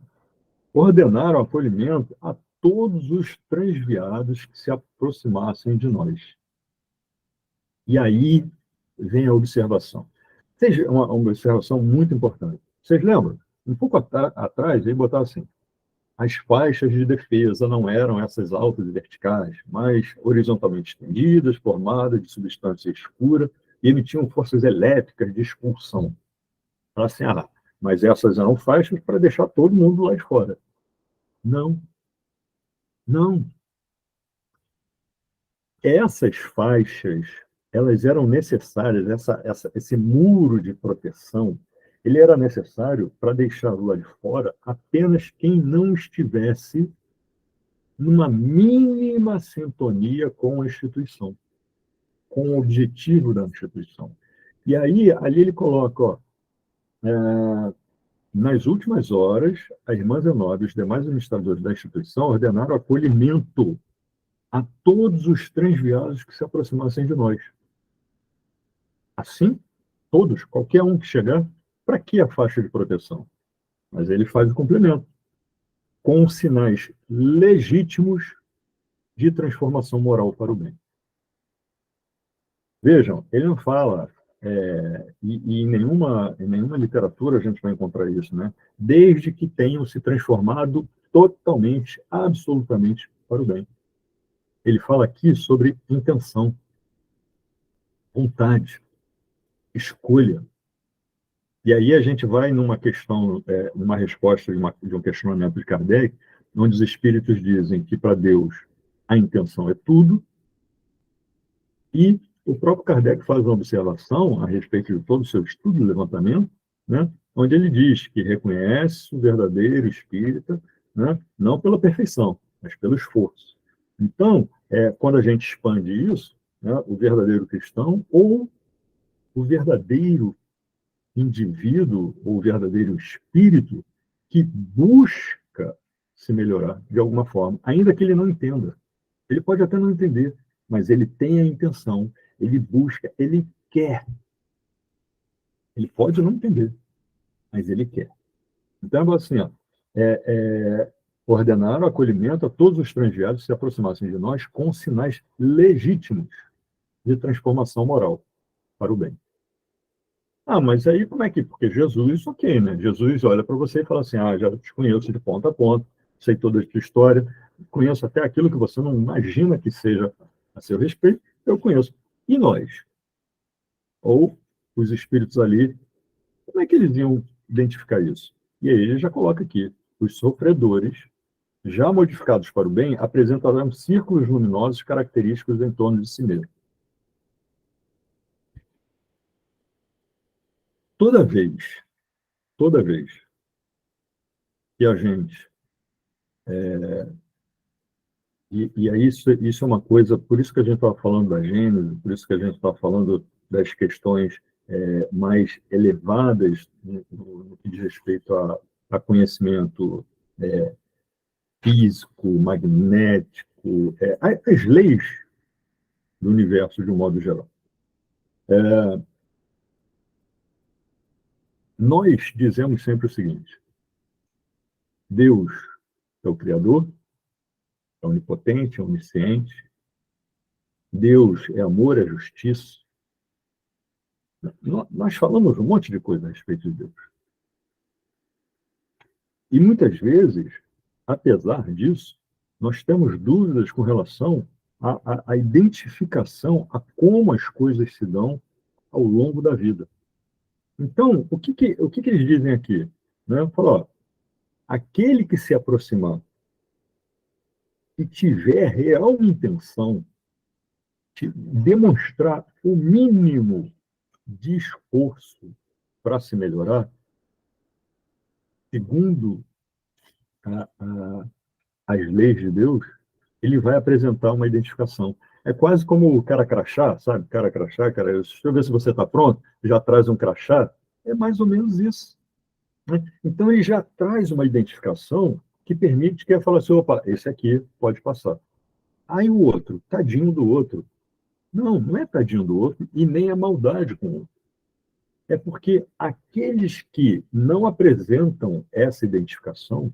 ordenaram acolhimento a todos os transviados que se aproximassem de nós. E aí vem a observação. Uma observação muito importante. Vocês lembram? Um pouco atrás, ele botava assim: as faixas de defesa não eram essas altas e verticais, mas horizontalmente estendidas, formadas de substância escura, e emitiam forças elétricas de expulsão. Fala assim, mas essas eram faixas para deixar todo mundo lá de fora. Não. Não. Essas faixas, elas eram necessárias, esse muro de proteção, ele era necessário para deixar lá de fora apenas quem não estivesse numa mínima sintonia com a instituição, com o objetivo da instituição. E aí, ali ele coloca, nas últimas horas, a irmã Zenóbia e os demais administradores da instituição ordenaram acolhimento a todos os transviados que se aproximassem de nós. Assim, todos, qualquer um que chegar, para que a faixa de proteção? Mas ele faz o complemento, com sinais legítimos de transformação moral para o bem. Vejam, ele não fala, e em nenhuma literatura a gente vai encontrar isso, né? Desde que tenham se transformado totalmente, absolutamente para o bem. Ele fala aqui sobre intenção, vontade, escolha. E aí a gente vai numa questão, numa resposta de um questionamento de Kardec, onde os espíritos dizem que para Deus a intenção é tudo, e o próprio Kardec faz uma observação a respeito de todo o seu estudo e levantamento, né, onde ele diz que reconhece o verdadeiro espírita, né, não pela perfeição, mas pelo esforço. Então, quando a gente expande isso, né, o verdadeiro cristão ou o verdadeiro indivíduo ou verdadeiro espírito que busca se melhorar de alguma forma, ainda que ele não entenda. Ele pode até não entender, mas ele tem a intenção, ele busca, ele quer. Ele pode não entender, mas ele quer. Então, assim, ó, ordenar o acolhimento a todos os estrangeiros que se aproximassem de nós com sinais legítimos de transformação moral para o bem. Ah, mas aí como é que... Porque Jesus, ok, né? Jesus olha para você e fala assim, já te conheço de ponta a ponta, sei toda a tua história, conheço até aquilo que você não imagina que seja a seu respeito, eu conheço. E nós? Ou os espíritos ali, como é que eles iam identificar isso? E aí ele já coloca aqui, os sofredores, já modificados para o bem, apresentarão círculos luminosos característicos em torno de si mesmo. Toda vez que a gente... E aí isso é uma coisa, por isso que a gente estava falando da Gênese, por isso que a gente está falando das questões mais elevadas no que diz respeito a conhecimento físico, magnético, as leis do universo de um modo geral. Nós dizemos sempre o seguinte: Deus é o Criador, é onipotente, é onisciente. Deus é amor, é justiça. Nós falamos um monte de coisa a respeito de Deus. E muitas vezes, apesar disso, nós temos dúvidas com relação à identificação, a como as coisas se dão ao longo da vida. Então, o que eles dizem aqui? Né? Falam, aquele que se aproximar e tiver real intenção de demonstrar o mínimo de esforço para se melhorar, segundo as leis de Deus, ele vai apresentar uma identificação. É quase como o cara crachá, sabe? Cara crachá, deixa eu ver se você está pronto, já traz um crachá. É mais ou menos isso. Né? Então, ele já traz uma identificação que permite que ele fale assim, opa, esse aqui pode passar. Aí o outro, tadinho do outro. Não é tadinho do outro e nem é maldade com o outro. É porque aqueles que não apresentam essa identificação,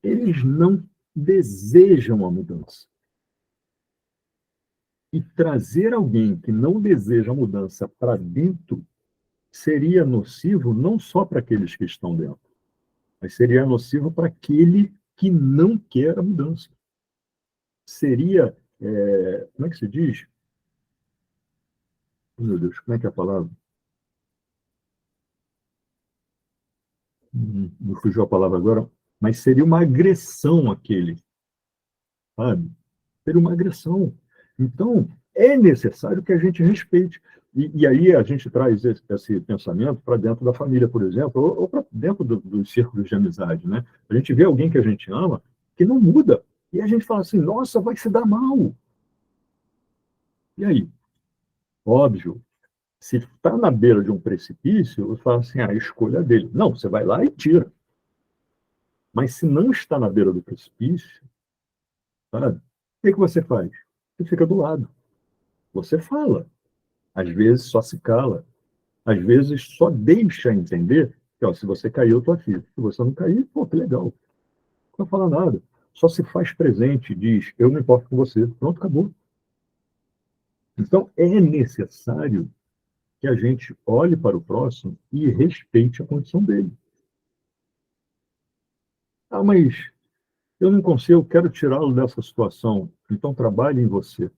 eles não desejam a mudança. E trazer alguém que não deseja a mudança para dentro seria nocivo não só para aqueles que estão dentro, mas seria nocivo para aquele que não quer a mudança. Seria, como é que se diz? Oh, meu Deus, como é que é a palavra? Não fugiu a palavra agora, mas seria uma agressão àquele, sabe? Seria uma agressão. Então, é necessário que a gente respeite. E aí a gente traz esse pensamento para dentro da família, por exemplo, ou para dentro dos círculos de amizade, né? A gente vê alguém que a gente ama que não muda. E a gente fala assim, nossa, vai se dar mal. E aí? Óbvio, se está na beira de um precipício, eu falo assim, a escolha dele. Não, você vai lá e tira. Mas se não está na beira do precipício, sabe? O que você faz? Você fica do lado. Você fala. Às vezes só se cala. Às vezes só deixa entender que, ó, se você caiu, eu estou aqui. Se você não cair, pô, que legal. Não vai falar nada. Só se faz presente, diz, eu não importo com você. Pronto, acabou. Então, é necessário que a gente olhe para o próximo e respeite a condição dele. Ah, mas eu não consigo, eu quero tirá-lo dessa situação. Então, trabalhe em você.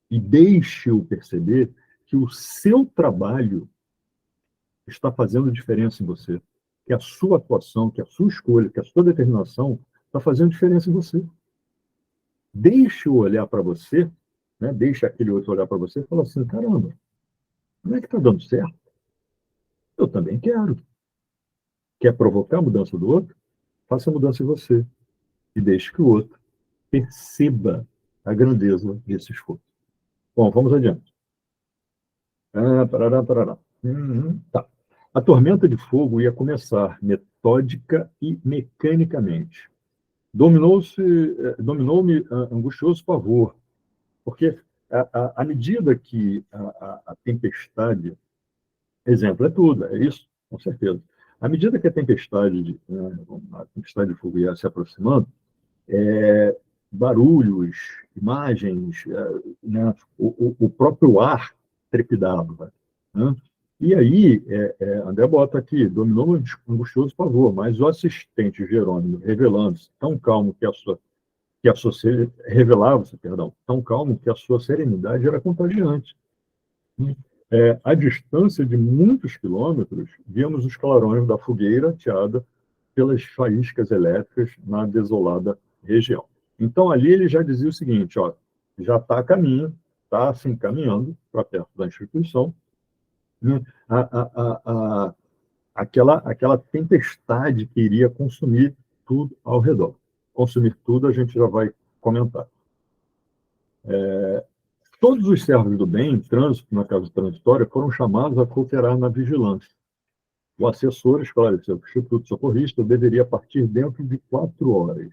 E deixe-o perceber que o seu trabalho está fazendo diferença em você. Que a sua atuação, que a sua escolha, que a sua determinação está fazendo diferença em você. Deixe-o olhar para você, né? Deixe aquele outro olhar para você e falar assim, caramba, como é que está dando certo? Eu também quero. Quer provocar a mudança do outro? Faça a mudança em você. E deixe que o outro perceba a grandeza desse esforço. Bom, vamos adiante. Parará. Tá. A tormenta de fogo ia começar metódica e mecanicamente. Dominou-me angustioso pavor, porque à medida que a tempestade, exemplo, é tudo, é isso, com certeza. À medida que a tempestade de fogo ia se aproximando, barulhos, imagens, né, o próprio ar trepidava, né? E aí, André bota aqui, dominou um angustioso pavor, mas o assistente Jerônimo, revelando-se tão calmo revelava-se, perdão, tão calmo que a sua serenidade era contagiante. À distância de muitos quilômetros, víamos os clarões da fogueira ateada pelas faíscas elétricas na desolada região. Então, ali ele já dizia o seguinte, ó, já está a caminho, está assim, caminhando para perto da instituição, né? Aquela tempestade que iria consumir tudo ao redor. Consumir tudo a gente já vai comentar. Todos os servos do bem, em trânsito, na casa transitória, foram chamados a cooperar na vigilância. O assessor esclareceu que o Instituto Socorrista deveria partir dentro de 4 horas.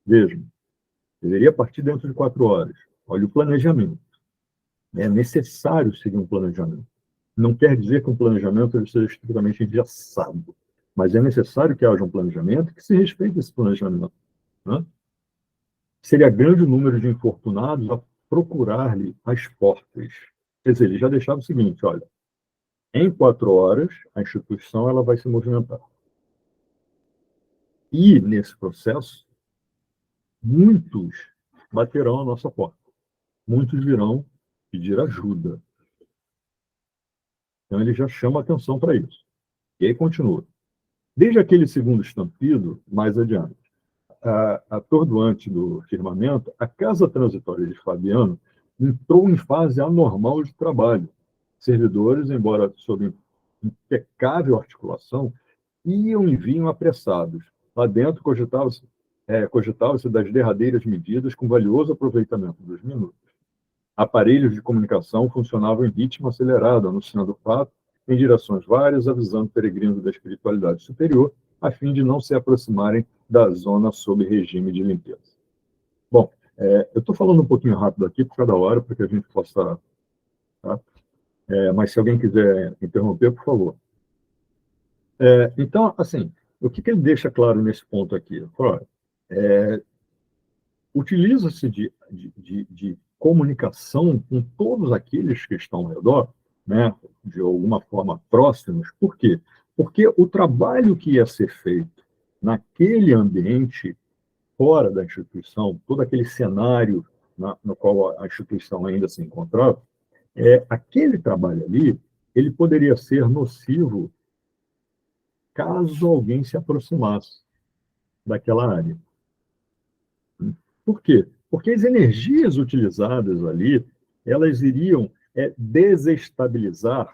Vejam, deveria partir dentro de 4 horas. Olha o planejamento. É necessário seguir um planejamento. Não quer dizer que um planejamento ele seja estritamente engessado, mas é necessário que haja um planejamento que se respeite esse planejamento, né? Seria grande o número de infortunados a procurar-lhe as portas. Quer dizer, ele já deixava o seguinte, olha, em 4 horas, a instituição ela vai se movimentar. E, nesse processo, muitos baterão a nossa porta. Muitos virão pedir ajuda. Então, ele já chama atenção para isso. E aí continua. Desde aquele segundo estampido, mais adiante, atordoante do firmamento, a casa transitória de Fabiano entrou em fase anormal de trabalho. Servidores, embora sob impecável articulação, iam e vinham apressados. Lá dentro cogitava-se das derradeiras medidas com valioso aproveitamento dos minutos. Aparelhos de comunicação funcionavam em ritmo acelerado, anunciando o fato em direções várias, avisando peregrinos da espiritualidade superior, a fim de não se aproximarem da zona sob regime de limpeza. Bom, eu estou falando um pouquinho rápido aqui por cada hora, para que a gente possa... Tá? Mas se alguém quiser interromper, por favor. Então, assim, o que ele deixa claro nesse ponto aqui? Utiliza-se de comunicação com todos aqueles que estão ao redor, né, de alguma forma próximos. Por quê? Porque o trabalho que ia ser feito naquele ambiente, fora da instituição, todo aquele cenário no qual a instituição ainda se encontrava, aquele trabalho ali, ele poderia ser nocivo caso alguém se aproximasse daquela área. Por quê? Porque as energias utilizadas ali, elas iriam desestabilizar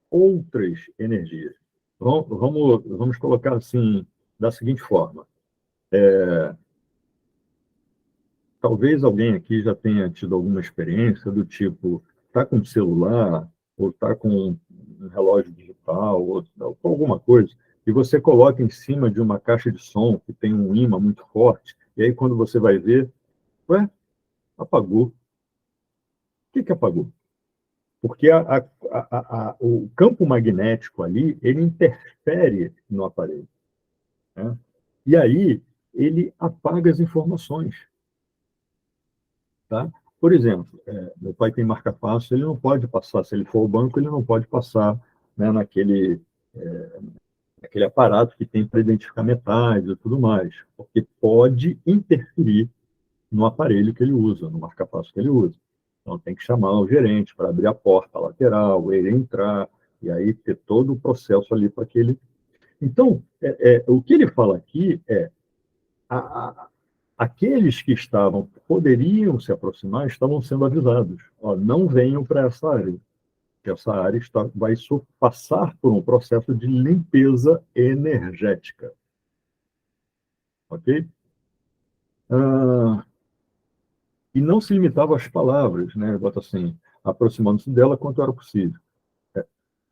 outras energias. Vamos colocar assim, da seguinte forma. Talvez alguém aqui já tenha tido alguma experiência do tipo, está com um celular, ou está com um relógio digital, ou com alguma coisa, e você coloca em cima de uma caixa de som que tem um ímã muito forte, e aí quando você vai ver, apagou. Por que apagou? Porque o campo magnético ali, ele interfere no aparelho, né? E aí ele apaga as informações. Tá? Por exemplo, meu pai tem marca-passo, ele não pode passar, se ele for ao banco, ele não pode passar, né, naquele aparato que tem para identificar metais e tudo mais, porque pode interferir no aparelho que ele usa, no marca-passo que ele usa. Então, tem que chamar o gerente para abrir a porta lateral, ele entrar, e aí ter todo o processo ali para que ele... Então, o que ele fala aqui aqueles que poderiam se aproximar, estavam sendo avisados. Não venham para essa área, que essa área vai passar por um processo de limpeza energética. Ok? E não se limitava às palavras, né? Bota assim, aproximando-se dela quanto era possível.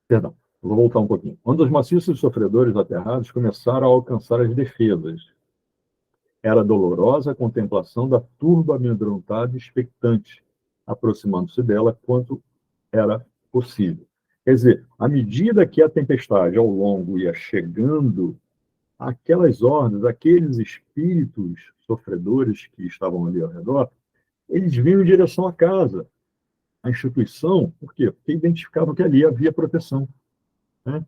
Perdão. Vou voltar um pouquinho. Quando os maciços sofredores aterrados começaram a alcançar as defesas, era dolorosa a contemplação da turba amedrontada e expectante, aproximando-se dela quanto era possível. Quer dizer, à medida que a tempestade ao longo ia chegando, aquelas hordas, aqueles espíritos sofredores que estavam ali ao redor, eles vinham em direção à casa, à instituição. Por quê? Porque identificavam que ali havia proteção, né?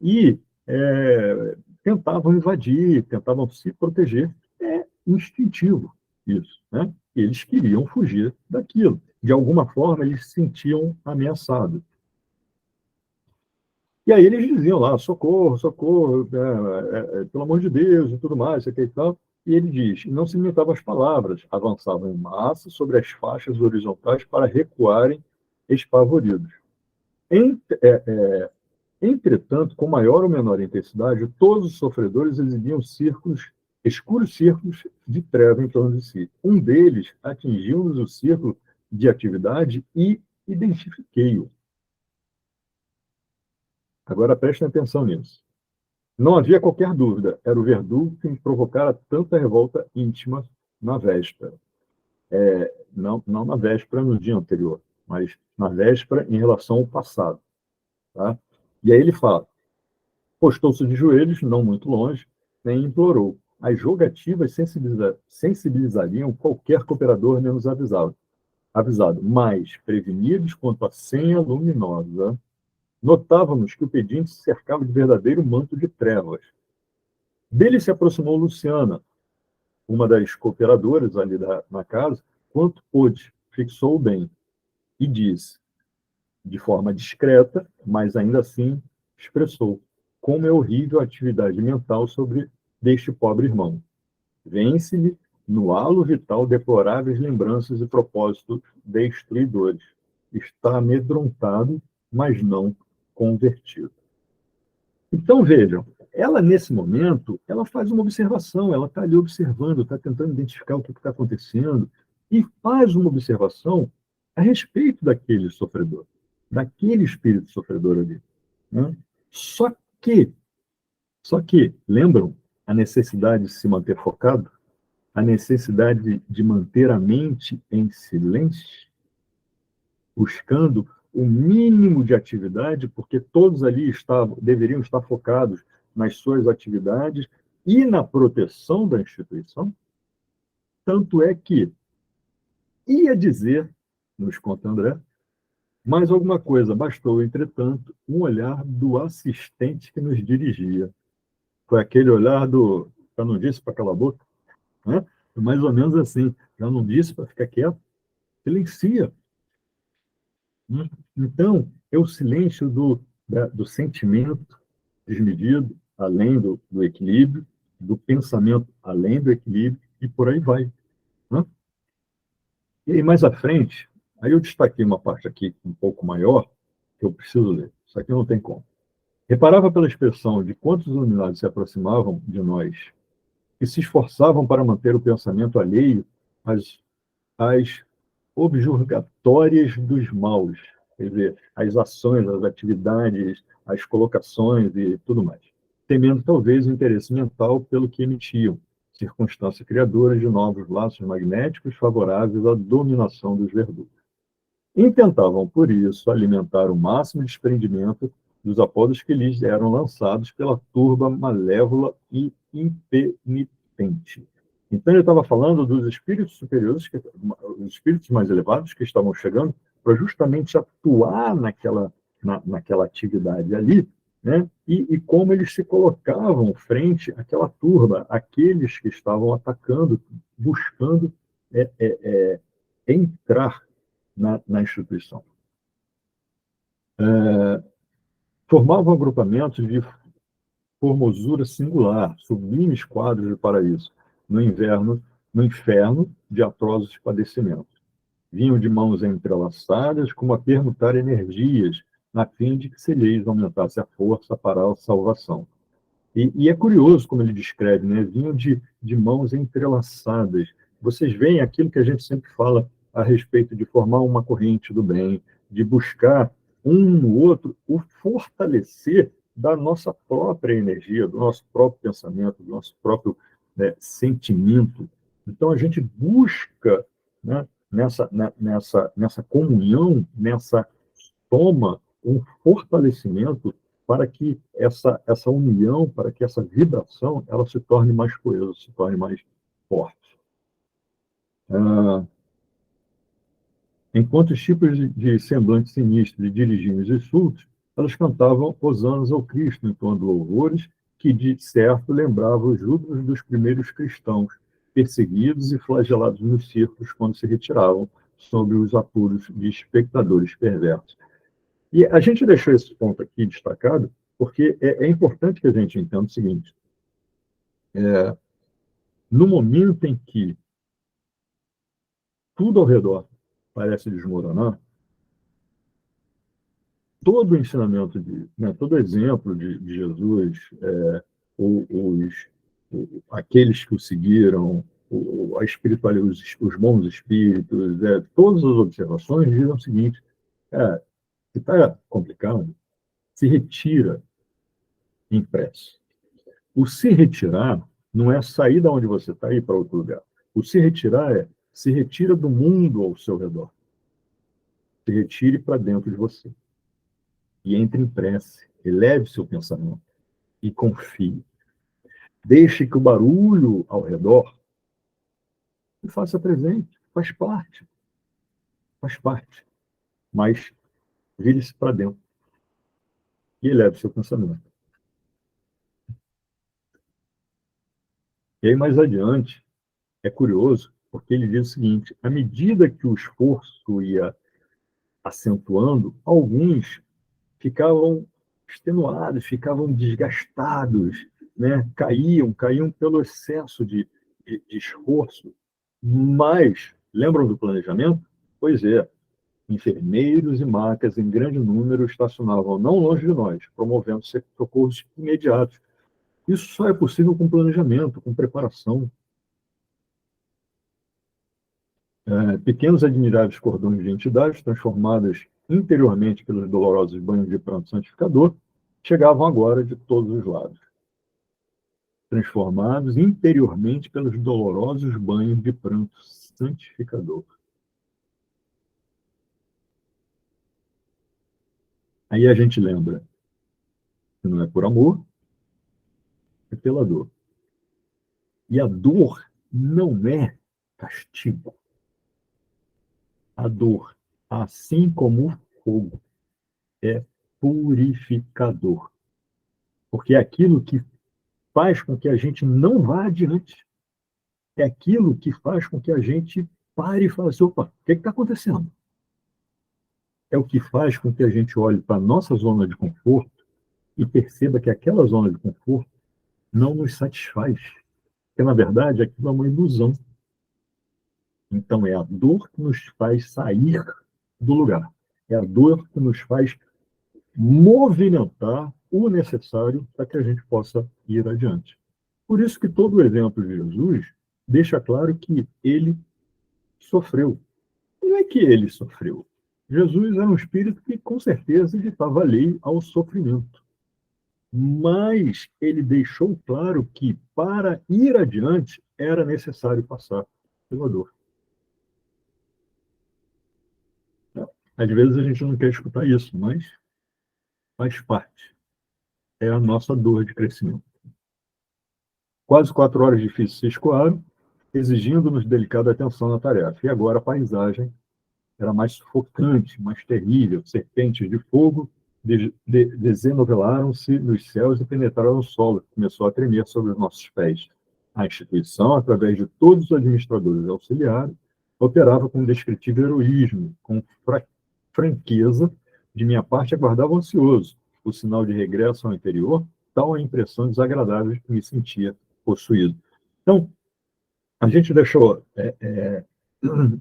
E tentavam invadir, tentavam se proteger. É instintivo isso, né? Eles queriam fugir daquilo. De alguma forma, eles se sentiam ameaçados. E aí eles diziam lá, socorro, socorro, pelo amor de Deus, e tudo mais, e tal. E ele diz, não se limitavam às palavras, avançavam em massa sobre as faixas horizontais para recuarem espavoridos. Entretanto, com maior ou menor intensidade, todos os sofredores exibiam escuros círculos de treva em torno de si. Um deles atingiu-nos o círculo de atividade e identifiquei-o. Agora prestem atenção nisso. Não havia qualquer dúvida, era o verdugo que me provocara tanta revolta íntima na véspera. Não na véspera no dia anterior, mas na véspera em relação ao passado. Tá? E aí ele fala, postou-se de joelhos, não muito longe, nem implorou. As jogativas sensibilizariam qualquer cooperador menos avisado, mas, prevenidos quanto à senha luminosa, notávamos que o pedinte se cercava de verdadeiro manto de trevas. Dele se aproximou Luciana, uma das cooperadoras ali na casa, quanto pôde, fixou-o bem, e disse, de forma discreta, mas ainda assim expressou, como é horrível a atividade mental sobre deste pobre irmão. Vence-lhe, no halo vital, deploráveis lembranças e propósitos destruidores. Está amedrontado, mas não convertido. Então, vejam, ela, nesse momento, ela faz uma observação, ela está ali observando, está tentando identificar o que está acontecendo, e faz uma observação a respeito daquele sofredor, daquele espírito sofredor ali. Né? Só que, lembram a necessidade de se manter focado? A necessidade de manter a mente em silêncio, buscando o mínimo de atividade, porque todos ali deveriam estar focados nas suas atividades e na proteção da instituição. Tanto é que ia dizer, nos conta André, mais alguma coisa, bastou, entretanto, um olhar do assistente que nos dirigia. Foi aquele olhar do, já não disse para calar a boca, né? Mais ou menos assim, já não disse para ficar quieto, silencia. Então, é o silêncio do sentimento desmedido, além do equilíbrio, do pensamento além do equilíbrio, e por aí vai. Né? E aí, mais à frente, aí eu destaquei uma parte aqui um pouco maior, que eu preciso ler. Isso aqui não tem como. Reparava pela expressão de quantos iluminados se aproximavam de nós e se esforçavam para manter o pensamento alheio às objurgatórias dos maus, quer dizer, as ações, as atividades, as colocações e tudo mais, temendo talvez o interesse mental pelo que emitiam, circunstância criadora de novos laços magnéticos favoráveis à dominação dos verdugos. Intentavam, por isso, alimentar o máximo desprendimento dos apodos que lhes eram lançados pela turba malévola e impenitente. Então, ele estava falando dos espíritos superiores, os espíritos mais elevados que estavam chegando para justamente atuar naquela atividade ali, né? E como eles se colocavam frente àquela turba, aqueles que estavam atacando, buscando entrar na instituição. Formavam agrupamentos de formosura singular, sublimes quadros de paraíso, no inferno de atrozes padecimentos. Vinham de mãos entrelaçadas, como a permutar energias, na fim de que se lhes aumentasse a força para a salvação. E é curioso como ele descreve, né? Vinham de mãos entrelaçadas. Vocês veem aquilo que a gente sempre fala a respeito de formar uma corrente do bem, de buscar um no outro o fortalecer da nossa própria energia, do nosso próprio pensamento, do nosso próprio, né, sentimento. Então, a gente busca, né, nessa comunhão, nessa toma, um fortalecimento para que essa união, para que essa vibração, ela se torne mais coesa, se torne mais forte. Enquanto os tipos de semblantes sinistros e dirigíveis e surdos, elas cantavam hosanas ao Cristo, entoando louvores que, de certo, lembravam os júbilos dos primeiros cristãos, perseguidos e flagelados nos circos quando se retiravam sobre os apuros de espectadores perversos. E a gente deixou esse ponto aqui destacado porque é importante que a gente entenda o seguinte. No momento em que tudo ao redor parece desmoronar, todo o ensinamento, todo exemplo de Jesus, aqueles que o seguiram, a espiritualidade, os bons espíritos, todas as observações dizem o seguinte: se está complicado, se retira em prece. O se retirar não é sair da onde você está e ir para outro lugar. O se retirar se retira do mundo ao seu redor. Se retire para dentro de você. E entre em prece. Eleve seu pensamento. E confie. Deixe que o barulho ao redor se faça presente. Faz parte. Faz parte. Mas vire-se para dentro. E eleve seu pensamento. E aí, mais adiante, é curioso, porque ele diz o seguinte: à medida que o esforço ia acentuando, alguns ficavam extenuados, ficavam desgastados, né? caíam pelo excesso de esforço. Mas, lembram do planejamento? Pois é, enfermeiros e macas em grande número estacionavam não longe de nós, promovendo socorros imediatos. Isso só é possível com planejamento, com preparação. Pequenos admiráveis cordões de entidades, transformadas interiormente pelos dolorosos banhos de pranto santificador, chegavam agora de todos os lados. Transformados interiormente pelos dolorosos banhos de pranto santificador. Aí a gente lembra que não é por amor, é pela dor. E a dor não é castigo. A dor, assim como o fogo, é purificador. Porque é aquilo que faz com que a gente não vá adiante. É aquilo que faz com que a gente pare e fale assim: opa, o que está acontecendo? É o que faz com que a gente olhe para a nossa zona de conforto e perceba que aquela zona de conforto não nos satisfaz. Porque, na verdade, aquilo é uma ilusão. Então, é a dor que nos faz sair do lugar. É a dor que nos faz movimentar o necessário para que a gente possa ir adiante. Por isso que todo o exemplo de Jesus deixa claro que ele sofreu. Não é que ele sofreu. Jesus era um espírito que, com certeza, estava alheio ao sofrimento. Mas ele deixou claro que, para ir adiante, era necessário passar pela dor. Às vezes a gente não quer escutar isso, mas faz parte. É a nossa dor de crescimento. Quase 4 horas difíceis se escoaram, exigindo-nos delicada atenção na tarefa. E agora a paisagem era mais sufocante, mais terrível. Serpentes de fogo desenovelaram-se nos céus e penetraram no solo, que começou a tremer sobre os nossos pés. A instituição, através de todos os administradores auxiliares, operava com indescritível heroísmo, com franqueza. De minha parte, aguardava ansioso o sinal de regresso ao interior, tal a impressão desagradável que me sentia possuído. Então, a gente deixou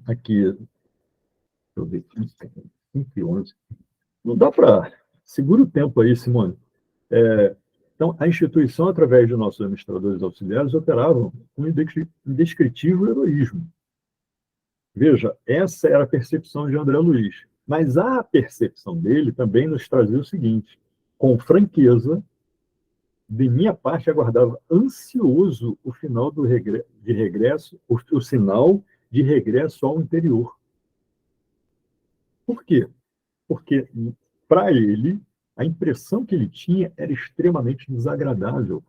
aqui, deixa eu ver, 5:11. Não dá para... Segura o tempo aí, Simone. Então, a instituição, através de nossos administradores auxiliares, operavam com indescritível heroísmo. Veja, essa era a percepção de André Luiz. Mas a percepção dele também nos trazia o seguinte: com franqueza, de minha parte, aguardava ansioso o final de regresso, o sinal de regresso ao interior. Por quê? Porque, para ele, a impressão que ele tinha era extremamente desagradável.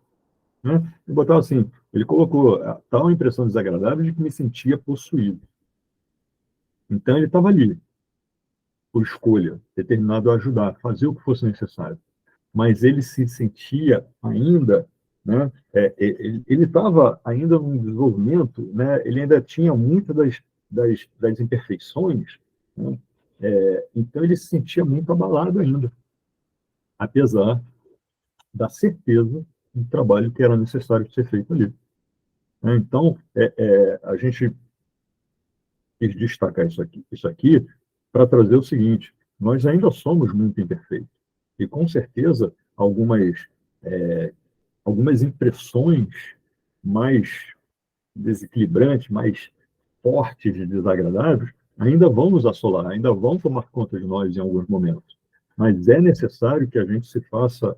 Né? Ele botava assim, ele colocou a tal impressão desagradável de que me sentia possuído. Então, ele estava ali, por escolha, determinado a ajudar, fazer o que fosse necessário. Mas ele se sentia ainda, né, ele estava ainda no desenvolvimento, né, ele ainda tinha muitas das imperfeições, né, então ele se sentia muito abalado ainda, apesar da certeza do trabalho que era necessário ser feito ali. Né. Então, a gente quis destacar isso aqui para trazer o seguinte: nós ainda somos muito imperfeitos. E, com certeza, algumas impressões mais desequilibrantes, mais fortes e desagradáveis, ainda vão nos assolar, ainda vão tomar conta de nós em alguns momentos. Mas é necessário que a gente se faça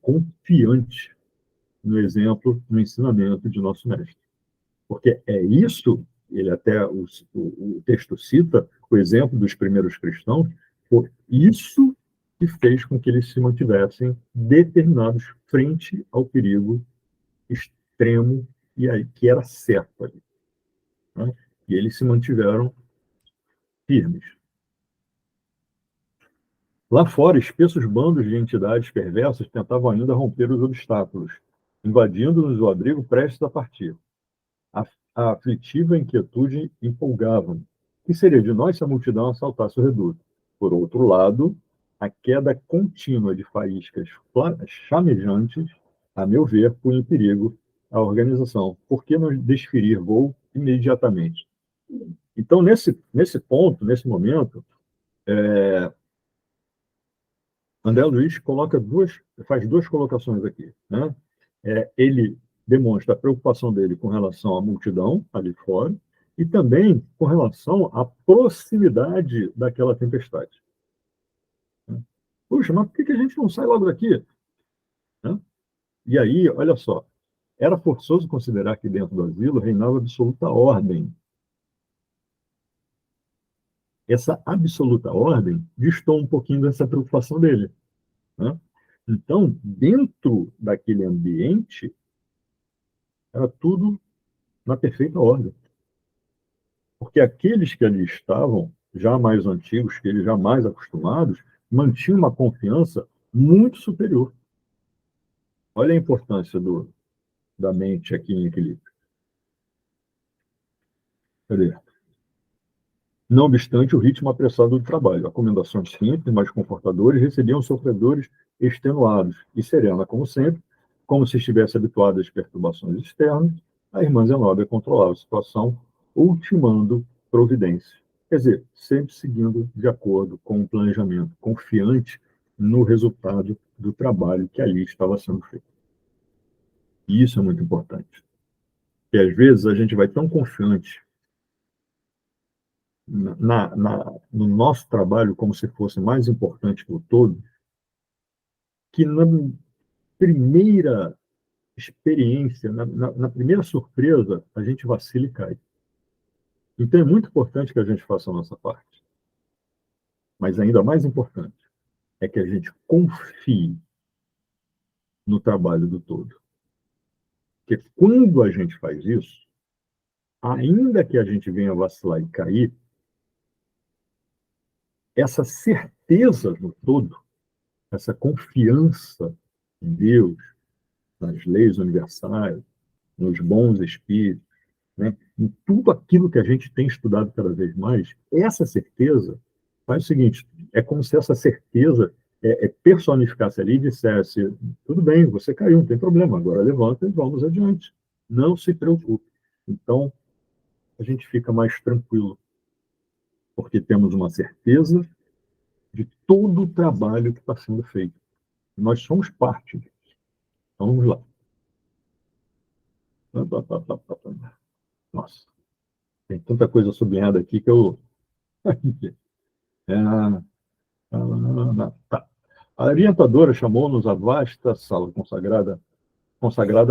confiante no exemplo, no ensinamento de nosso mestre. Porque é isso, ele até o texto cita o exemplo dos primeiros cristãos, foi isso que fez com que eles se mantivessem determinados frente ao perigo extremo e aí, que era certo ali. Né? E eles se mantiveram firmes. Lá fora, espessos bandos de entidades perversas tentavam ainda romper os obstáculos, invadindo-nos o abrigo prestes a partir. A aflitiva inquietude empolgava-me. O que seria de nós se a multidão assaltasse o reduto? Por outro lado, a queda contínua de faíscas chamejantes, a meu ver, punha em perigo a organização. Por que não desferir voo imediatamente? Então, nesse ponto, nesse momento, André Luiz faz duas colocações aqui. Né? Ele demonstra a preocupação dele com relação à multidão ali fora e também com relação à proximidade daquela tempestade. Puxa, mas por que a gente não sai logo daqui? Né? E aí, olha só, era forçoso considerar que dentro do asilo reinava absoluta ordem. Essa absoluta ordem distou um pouquinho dessa preocupação dele. Né? Então, dentro daquele ambiente, era tudo na perfeita ordem. Porque aqueles que ali estavam, já mais antigos, que eles já mais acostumados, mantinham uma confiança muito superior. Olha a importância da mente aqui em equilíbrio. Cadê? Não obstante o ritmo apressado do trabalho, acomodações simples, mais confortadoras, recebiam sofredores extenuados e serena, como sempre, como se estivesse habituada às perturbações externas, a irmã Zenóbia controlava a situação, ultimando providência. Quer dizer, sempre seguindo de acordo com o planejamento, confiante no resultado do trabalho que ali estava sendo feito. E isso é muito importante. Porque, às vezes, a gente vai tão confiante no nosso trabalho como se fosse mais importante que o todo, que na primeira experiência, na primeira surpresa, a gente vacila e cai. Então é muito importante que a gente faça a nossa parte. Mas ainda mais importante é que a gente confie no trabalho do todo. Porque quando a gente faz isso, ainda que a gente venha vacilar e cair, essa certeza no todo, essa confiança em Deus, nas leis universais, nos bons espíritos, né? Em tudo aquilo que a gente tem estudado cada vez mais, essa certeza faz o seguinte: é como se essa certeza personificasse ali e dissesse: tudo bem, você caiu, não tem problema, agora levanta e vamos adiante. Não se preocupe. Então, a gente fica mais tranquilo, porque temos uma certeza de todo o trabalho que está sendo feito. Nós somos parte disso. Então, vamos lá. Nossa, tem tanta coisa sublinhada aqui que eu... Tá. A orientadora chamou-nos à vasta sala consagrada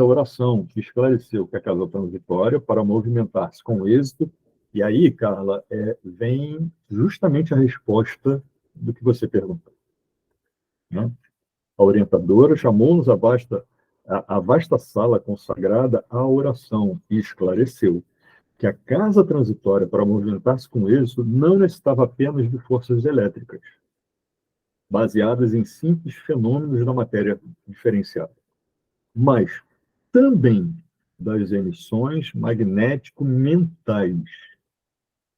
à oração, que esclareceu que a casa transitória, para movimentar-se com êxito, e aí, Carla, vem justamente a resposta do que você perguntou, né? A orientadora chamou-nos à vasta sala consagrada à oração e esclareceu que a casa transitória, para movimentar-se com êxito, não necessitava apenas de forças elétricas, baseadas em simples fenômenos da matéria diferenciada, mas também das emissões magnético-mentais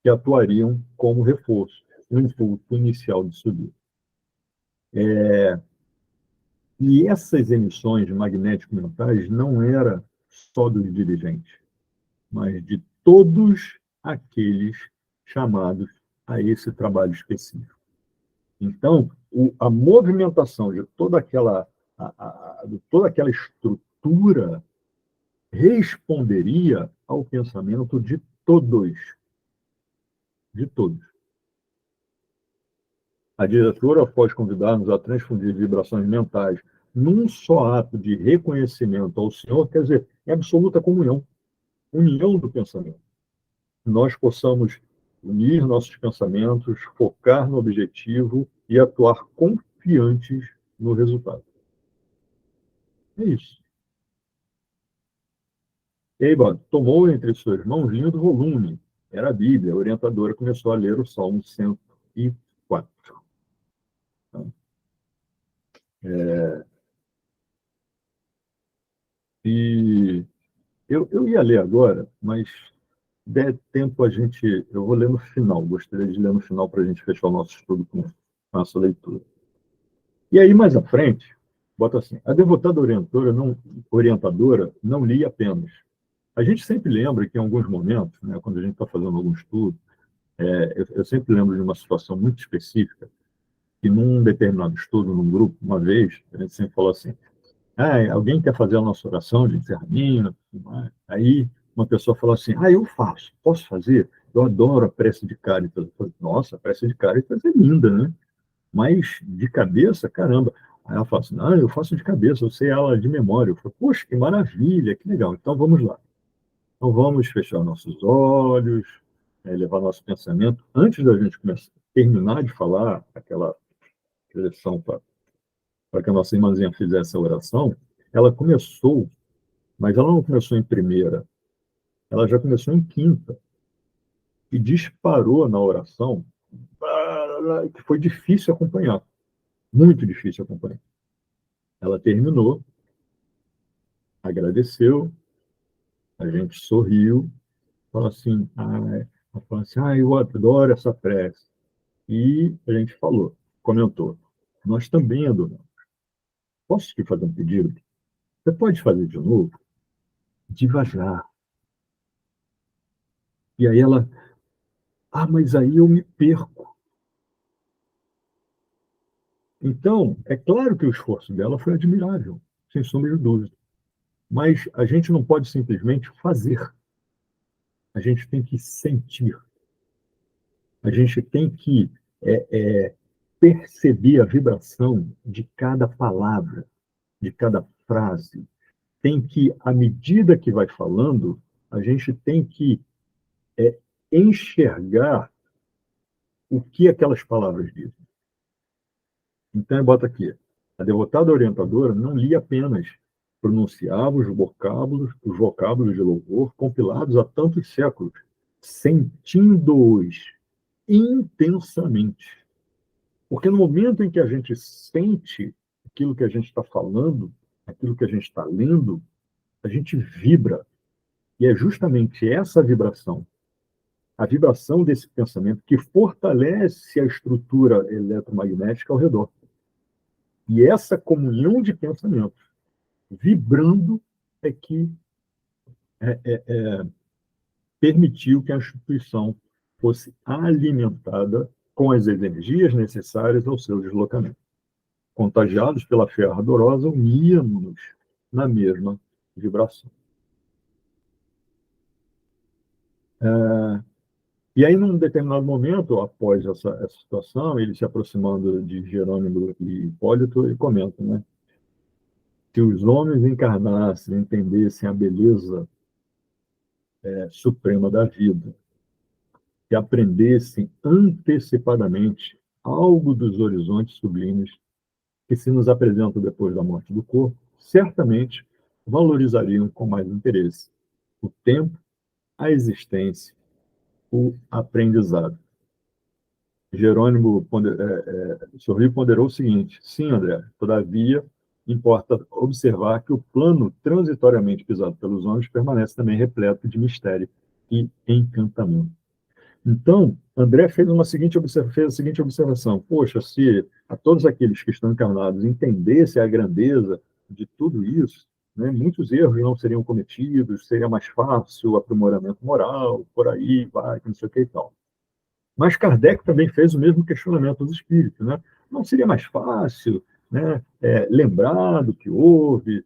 que atuariam como reforço, um impulso inicial de subida. E essas emissões magnético-mentais não eram só dos dirigentes, mas de todos aqueles chamados a esse trabalho específico. Então, a movimentação de toda aquela estrutura responderia ao pensamento de todos. De todos. A diretora, após convidar-nos a transfundir vibrações mentais num só ato de reconhecimento ao Senhor, quer dizer, é absoluta comunhão, união do pensamento. Nós possamos unir nossos pensamentos, focar no objetivo e atuar confiantes no resultado. É isso. Eiba tomou entre suas mãos lindo volume. Era a Bíblia. A orientadora começou a ler o Salmo 104. E eu ia ler agora, mas der tempo eu vou ler no final. Gostaria de ler no final para a gente fechar o nosso estudo com a nossa leitura. E aí, mais à frente, bota assim: a devotada orientadora não lia apenas. A gente sempre lembra que em alguns momentos, né, quando a gente está fazendo algum estudo, eu sempre lembro de uma situação muito específica, que num determinado estudo, num grupo, uma vez, a gente sempre falou assim: alguém quer fazer a nossa oração de encerramento? Aí uma pessoa falou assim: eu faço, posso fazer? Eu adoro a prece de Cáritas. Eu falei: nossa, a prece de Cáritas é linda, né? Mas de cabeça, caramba. Aí ela fala assim: eu faço de cabeça, eu sei ela de memória. Eu falei: poxa, que maravilha, que legal. Então vamos lá. Então vamos fechar nossos olhos, levar nosso pensamento. Antes da gente terminar de falar aquela lição para que a nossa irmãzinha fizesse a oração, ela começou, mas ela não começou em primeira, ela já começou em quinta, e disparou na oração, que foi difícil acompanhar, muito difícil acompanhar. Ela terminou, agradeceu, a gente sorriu, falou assim: eu adoro essa prece. E a gente comentou: nós também adoramos. Posso te fazer um pedido? Você pode fazer de novo? Devagar. E aí ela: mas aí eu me perco. Então, é claro que o esforço dela foi admirável, sem sombra de dúvida. Mas a gente não pode simplesmente fazer. A gente tem que sentir. A gente tem que perceber a vibração de cada palavra, de cada frase. Tem que, à medida que vai falando, a gente tem que enxergar o que aquelas palavras dizem. Então, bota aqui: a devotada orientadora não lia apenas, pronunciava os vocábulos de louvor compilados há tantos séculos, sentindo-os intensamente. Porque no momento em que a gente sente aquilo que a gente está falando, aquilo que a gente está lendo, a gente vibra. E é justamente essa vibração, a vibração desse pensamento, que fortalece a estrutura eletromagnética ao redor. E essa comunhão de pensamentos vibrando é que permitiu que a instituição fosse alimentada com as energias necessárias ao seu deslocamento. Contagiados pela fé ardorosa, uníamos-nos na mesma vibração. E aí, num determinado momento, após essa situação, ele se aproximando de Jerônimo e Hipólito, ele comenta, né? Se os homens encarnassem, entendessem a beleza suprema da vida, que aprendessem antecipadamente algo dos horizontes sublimes que se nos apresentam depois da morte do corpo, certamente valorizariam com mais interesse o tempo, a existência, o aprendizado. Jerônimo sorriu e ponderou o seguinte: sim, André, todavia, importa observar que o plano transitoriamente pisado pelos homens permanece também repleto de mistério e encantamento. Então, André fez a seguinte observação: poxa, se a todos aqueles que estão encarnados entendessem a grandeza de tudo isso, né, muitos erros não seriam cometidos, seria mais fácil o aprimoramento moral, por aí vai, não sei o que e tal. Mas Kardec também fez o mesmo questionamento dos espíritos, né? Não seria mais fácil, né, lembrar do que houve,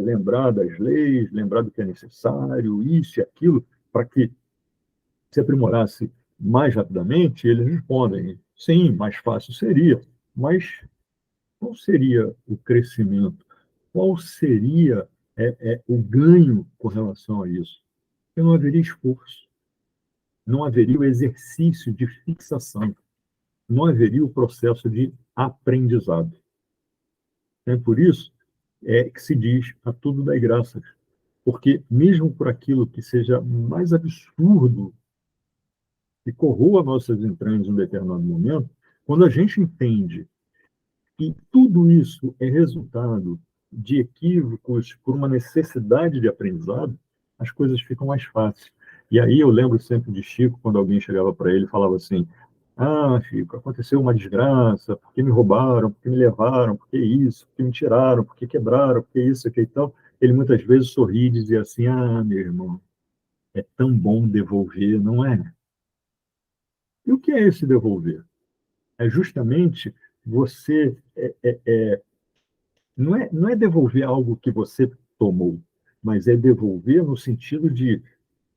lembrar das leis, lembrar do que é necessário, isso e aquilo, para que se aprimorasse mais rapidamente? Eles respondem, sim, mais fácil seria, mas qual seria o crescimento? Qual seria o ganho com relação a isso? Porque não haveria esforço, não haveria o exercício de fixação, não haveria o processo de aprendizado. É por isso que se diz a tudo dai graças, porque mesmo por aquilo que seja mais absurdo e corroa nossas entranhas em um determinado momento, quando a gente entende que tudo isso é resultado de equívocos por uma necessidade de aprendizado, as coisas ficam mais fáceis. E aí eu lembro sempre de Chico, quando alguém chegava para ele e falava assim: ah, Chico, aconteceu uma desgraça, porque me roubaram, porque me levaram, porque isso, porque me tiraram, porque quebraram, porque isso, que e tal. Ele muitas vezes sorria e dizia assim: ah, meu irmão, é tão bom devolver, não é? E o que é esse devolver? É justamente você... não é devolver algo que você tomou, mas é devolver no sentido de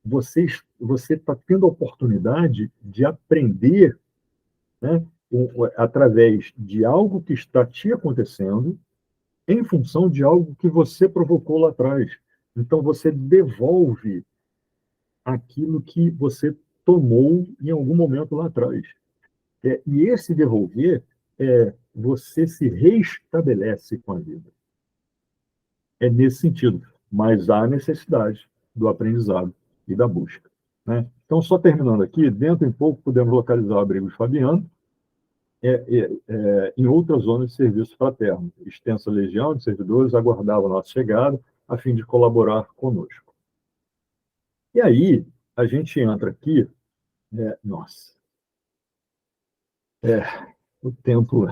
você está tendo a oportunidade de aprender, né, através de algo que está te acontecendo, em função de algo que você provocou lá atrás. Então, você devolve aquilo que você tomou em algum momento lá atrás. E esse devolver, você se reestabelece com a vida. É nesse sentido, mas há necessidade do aprendizado e da busca, né? Então, só terminando aqui, dentro em pouco podemos localizar o abrigo de Fabiano, em outras zonas de serviço fraterno. Extensa legião de servidores aguardava a nossa chegada a fim de colaborar conosco. E aí, a gente entra aqui, nossa, o tempo,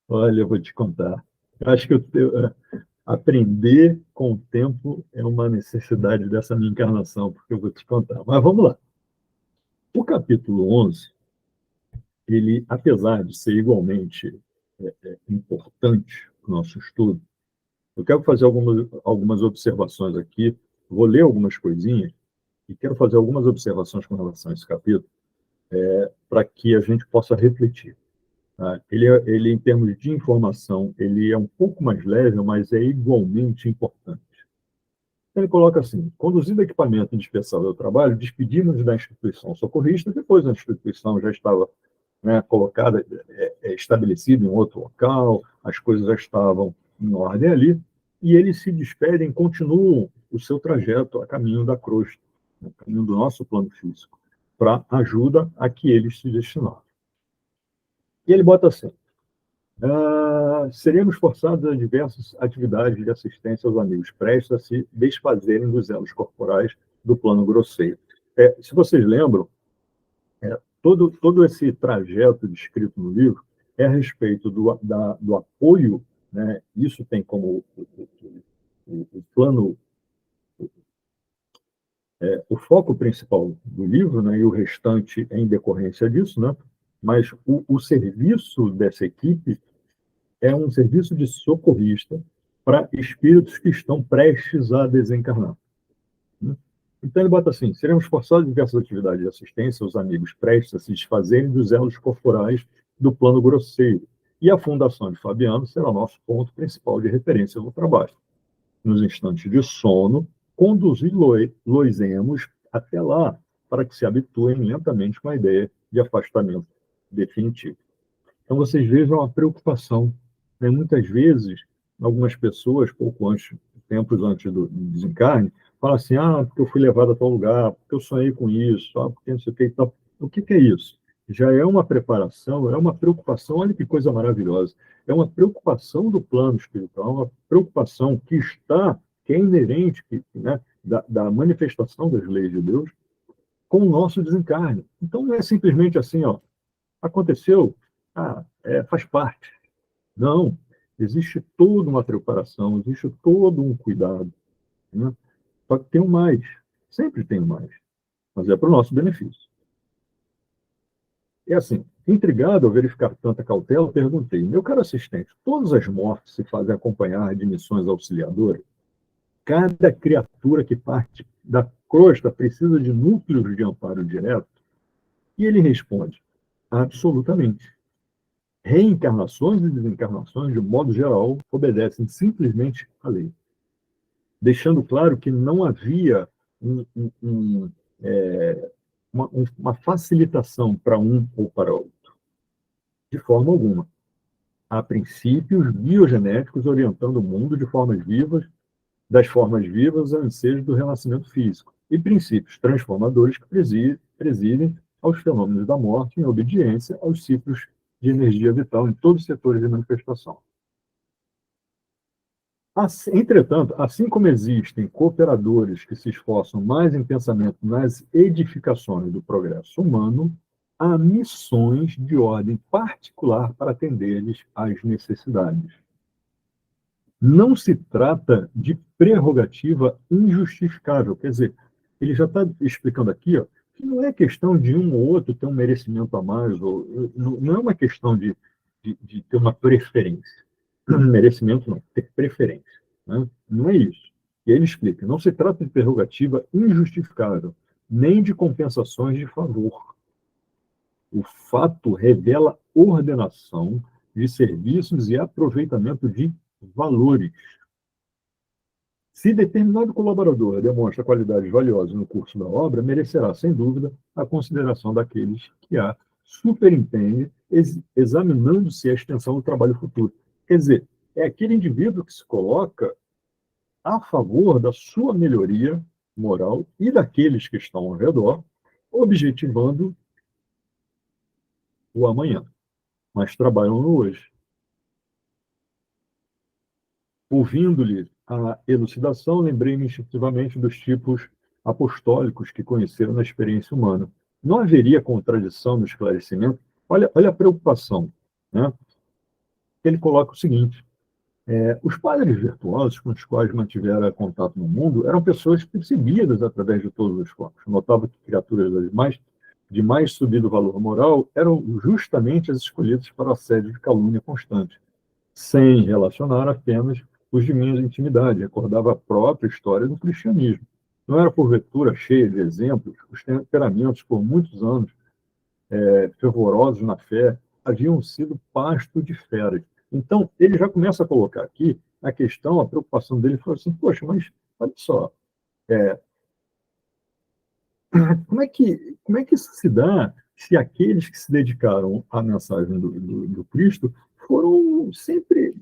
olha, eu vou te contar. Eu acho que aprender com o tempo é uma necessidade dessa minha encarnação, porque eu vou te contar. Mas vamos lá. O capítulo 11, ele, apesar de ser igualmente importante para o nosso estudo, eu quero fazer algumas observações aqui, vou ler algumas coisinhas, e quero fazer algumas observações com relação a esse capítulo, para que a gente possa refletir. Tá? Ele, em termos de informação, ele é um pouco mais leve, mas é igualmente importante. Ele coloca assim: conduzindo equipamento indispensável ao trabalho, despedimos da instituição socorrista, depois a instituição já estava, né, colocada, estabelecida em outro local, as coisas já estavam em ordem ali, e eles se despedem, continuam o seu trajeto a caminho da crosta, a caminho do nosso plano físico, para ajuda a que eles se destinaram. E ele bota assim: seremos forçados a diversas atividades de assistência aos amigos prestes a se desfazerem dos elos corporais do plano grosseiro. Se vocês lembram, todo esse trajeto descrito no livro é a respeito do apoio, né? Isso tem como o plano, o foco principal do livro, né? E o restante é em decorrência disso, né? Mas o serviço dessa equipe é um serviço de socorrista para espíritos que estão prestes a desencarnar. Então ele bota assim: seremos forçados em diversas atividades de assistência aos amigos prestes a se desfazerem dos elos corporais do plano grosseiro. E a fundação de Fabiano será nosso ponto principal de referência no trabalho. Nos instantes de sono, conduzi-los até lá, para que se habituem lentamente com a ideia de afastamento definitivo. Então, vocês vejam a preocupação. Né? Muitas vezes, algumas pessoas, pouco antes, tempos antes do desencarne, falam assim: porque eu fui levado a tal lugar, porque eu sonhei com isso, porque não sei o que e tal. O que é isso? Já é uma preparação, é uma preocupação, olha que coisa maravilhosa. É uma preocupação do plano espiritual, uma preocupação que é inerente, né, da manifestação das leis de Deus com o nosso desencarne. Então, não é simplesmente assim, aconteceu, faz parte. Não, existe toda uma preparação, existe todo um cuidado. Né? Só que tem um mais, sempre tem um mais, mas é para o nosso benefício. É assim, intrigado ao verificar tanta cautela, perguntei: meu caro assistente, todas as mortes se fazem acompanhar de missões auxiliadoras? Cada criatura que parte da crosta precisa de núcleos de amparo direto? E ele responde: absolutamente. Reencarnações e desencarnações, de modo geral, obedecem simplesmente à lei, deixando claro que não havia uma facilitação para um ou para outro, de forma alguma. Há princípios biogenéticos orientando o mundo de formas vivas, das formas vivas ao ensejo do renascimento físico, e princípios transformadores que presidem aos fenômenos da morte em obediência aos ciclos de energia vital em todos os setores de manifestação. Entretanto, assim como existem cooperadores que se esforçam mais intensamente nas edificações do progresso humano, há missões de ordem particular para atender-lhes às necessidades. Não se trata de prerrogativa injustificável. Quer dizer, ele já está explicando aqui que não é questão de um ou outro ter um merecimento a mais, não é uma questão de ter uma preferência. Merecimento não, ter preferência. Né? Não é isso. E aí ele explica: não se trata de prerrogativa injustificável, nem de compensações de favor. O fato revela ordenação de serviços e aproveitamento de valores. Se determinado colaborador demonstra qualidades valiosas no curso da obra, merecerá, sem dúvida, a consideração daqueles que a superintendem, examinando-se a extensão do trabalho futuro. Quer dizer, é aquele indivíduo que se coloca a favor da sua melhoria moral e daqueles que estão ao redor, objetivando o amanhã, mas trabalham no hoje. Ouvindo-lhe a elucidação, lembrei-me instintivamente dos tipos apostólicos que conheceram na experiência humana. Não haveria contradição no esclarecimento? Olha a preocupação. Né? Ele coloca o seguinte: os padres virtuosos com os quais mantivera contato no mundo eram pessoas percebidas através de todos os corpos. Notava que criaturas de mais subido valor moral eram justamente as escolhidas para o assédio de calúnia constante, sem relacionar apenas os de minha intimidade. Recordava a própria história do cristianismo. Não era porventura cheia de exemplos, os temperamentos, por muitos anos, fervorosos na fé, haviam sido pasto de feras. Então, ele já começa a colocar aqui a questão, a preocupação dele, fala assim: poxa, mas olha só, como é que isso se dá se aqueles que se dedicaram à mensagem do Cristo foram sempre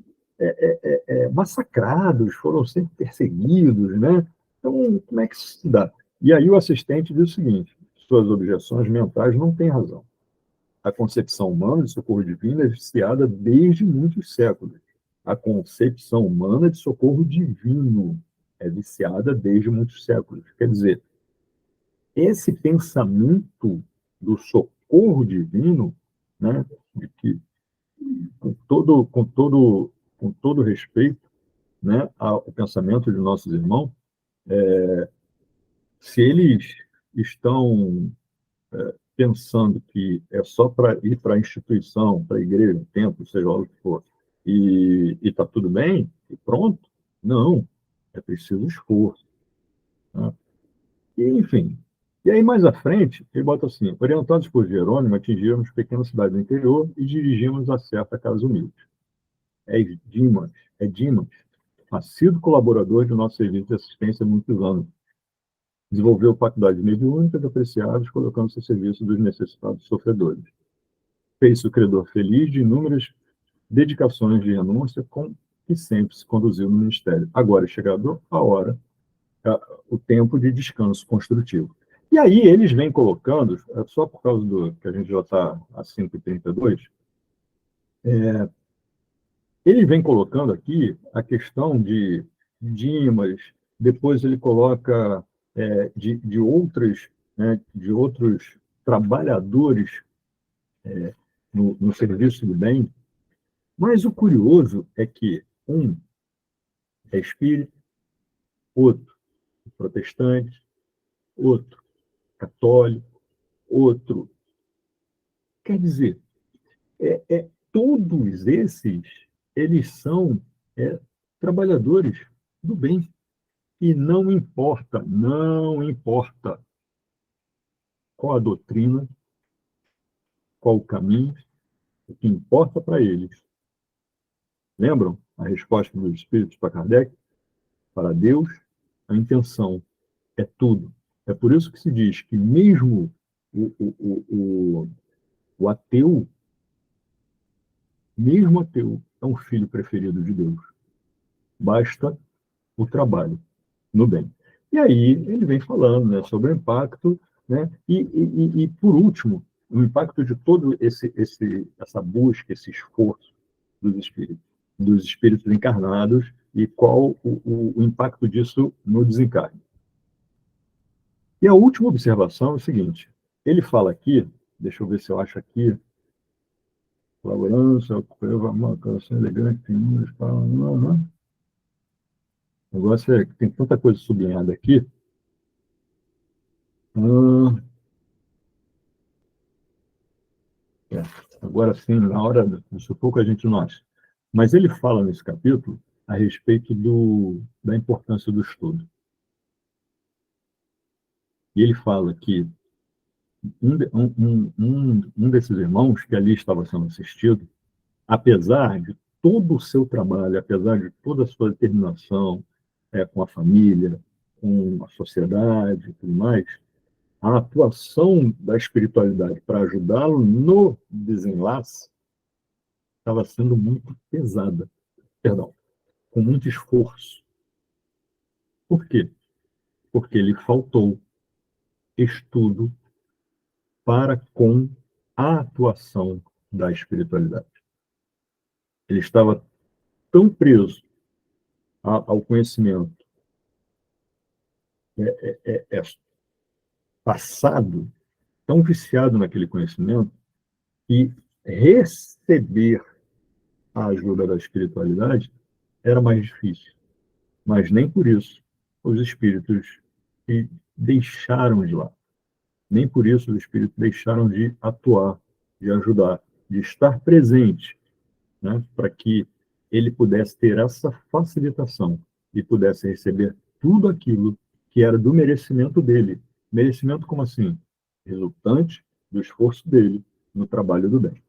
massacrados, foram sempre perseguidos, né? Então, como é que isso se dá? E aí o assistente diz o seguinte: suas objeções mentais não têm razão. A concepção humana de socorro divino é viciada desde muitos séculos. A concepção humana de socorro divino é viciada desde muitos séculos. Quer dizer, esse pensamento do socorro divino, né, de que, com todo respeito, né, ao pensamento de nossos irmãos, se eles estão pensando que é só para ir para a instituição, para a igreja, templo, seja lá o que for, e está tudo bem, e pronto, não, é preciso esforço. Né? E, enfim. E aí, mais à frente, ele bota assim: orientados por Jerônimo, atingimos pequena cidade do interior e dirigimos a certa casa humilde. Dimas, assíduo colaborador do nosso serviço de assistência há muitos anos. Desenvolveu faculdades mediúnicas apreciadas, colocando-se a serviço dos necessitados sofredores. Fez-se o credor feliz de inúmeras dedicações de renúncia com que sempre se conduziu no ministério. Agora é chegado a hora, o tempo de descanso construtivo. E aí eles vêm colocando, só por causa do que a gente já está a 5h32, ele vem colocando aqui a questão de Dimas, depois ele coloca de outros trabalhadores no serviço do bem, mas o curioso é que um é espírita, outro protestante, outro católico, outro. Quer dizer, todos esses, eles são trabalhadores do bem. E não importa qual a doutrina, qual o caminho, o que importa para eles. Lembram a resposta dos Espíritos para Kardec? Para Deus, a intenção é tudo. É por isso que se diz que mesmo o ateu, é um filho preferido de Deus. Basta o trabalho no bem. E aí ele vem falando, né, sobre o impacto, né, e por último, o impacto de todo essa busca, esse esforço dos espíritos encarnados e qual o impacto disso no desencarne. E a última observação é o seguinte: ele fala aqui, deixa eu ver se eu acho aqui, colaborança, uma coração elegante, tem números, não. O negócio é que tem tanta coisa sublinhada aqui. Agora sim, na hora do sufoco a gente não acha. Mas ele fala nesse capítulo a respeito da importância do estudo. E ele fala que um desses irmãos que ali estava sendo assistido, apesar de todo o seu trabalho, apesar de toda a sua determinação com a família, com a sociedade e tudo mais, a atuação da espiritualidade para ajudá-lo no desenlace estava sendo muito pesada, com muito esforço. Por quê? Porque lhe faltou estudo para com a atuação da espiritualidade. Ele estava tão preso ao conhecimento passado, tão viciado naquele conhecimento, que receber a ajuda da espiritualidade era mais difícil. Mas nem por isso os espíritos deixaram de lá. Nem por isso os espíritos deixaram de atuar, de ajudar, de estar presente, né, para que ele pudesse ter essa facilitação e pudesse receber tudo aquilo que era do merecimento dele. Merecimento como assim? Resultante do esforço dele no trabalho do bem.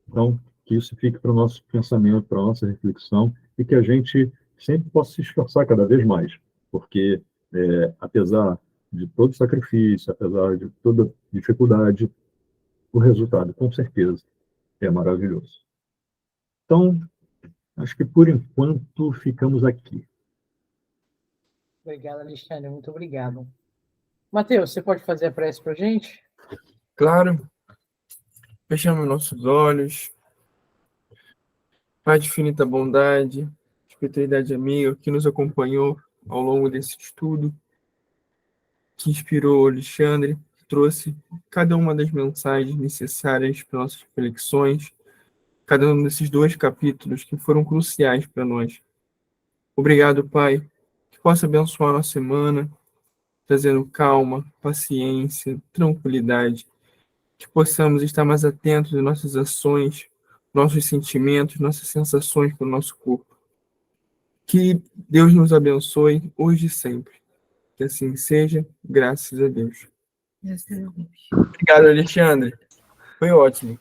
Então, que isso fique para o nosso pensamento, para a nossa reflexão, e que a gente sempre possa se esforçar cada vez mais, porque apesar de todo sacrifício, apesar de toda dificuldade, o resultado, com certeza, é maravilhoso. Então, acho que por enquanto ficamos aqui. Obrigado, Alexandre, muito obrigado. Mateus, você pode fazer a prece para a gente? Claro. Fechamos nossos olhos. Pai de infinita bondade, espiritualidade amiga, que nos acompanhou ao longo desse estudo, que inspirou o Alexandre, que trouxe cada uma das mensagens necessárias para nossas reflexões, cada um desses 2 capítulos que foram cruciais para nós. Obrigado, Pai, que possa abençoar a nossa semana, trazendo calma, paciência, tranquilidade, que possamos estar mais atentos às nossas ações, nossos sentimentos, nossas sensações para o nosso corpo. Que Deus nos abençoe hoje e sempre. Que assim seja, graças a Deus. Graças a Deus. Obrigado, Alexandre. Foi ótimo.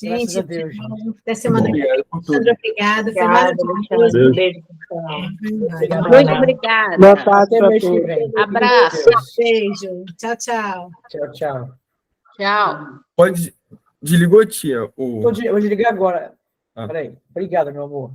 Graças a Gente, Deus. até semana que vem. Obrigado por tudo. Sandra, obrigada. Foi Obrigada, maravilhoso. Alexandre. Beijo. Beijo, pessoal. Obrigada. Muito obrigada. Boa tarde Até para mês que todos. vem. Abraço. Deus. Beijo. Tchau, tchau. Tchau, tchau. Tchau. Desligou, tia? Vou desligar agora. Ah. Peraí. Obrigado, meu amor.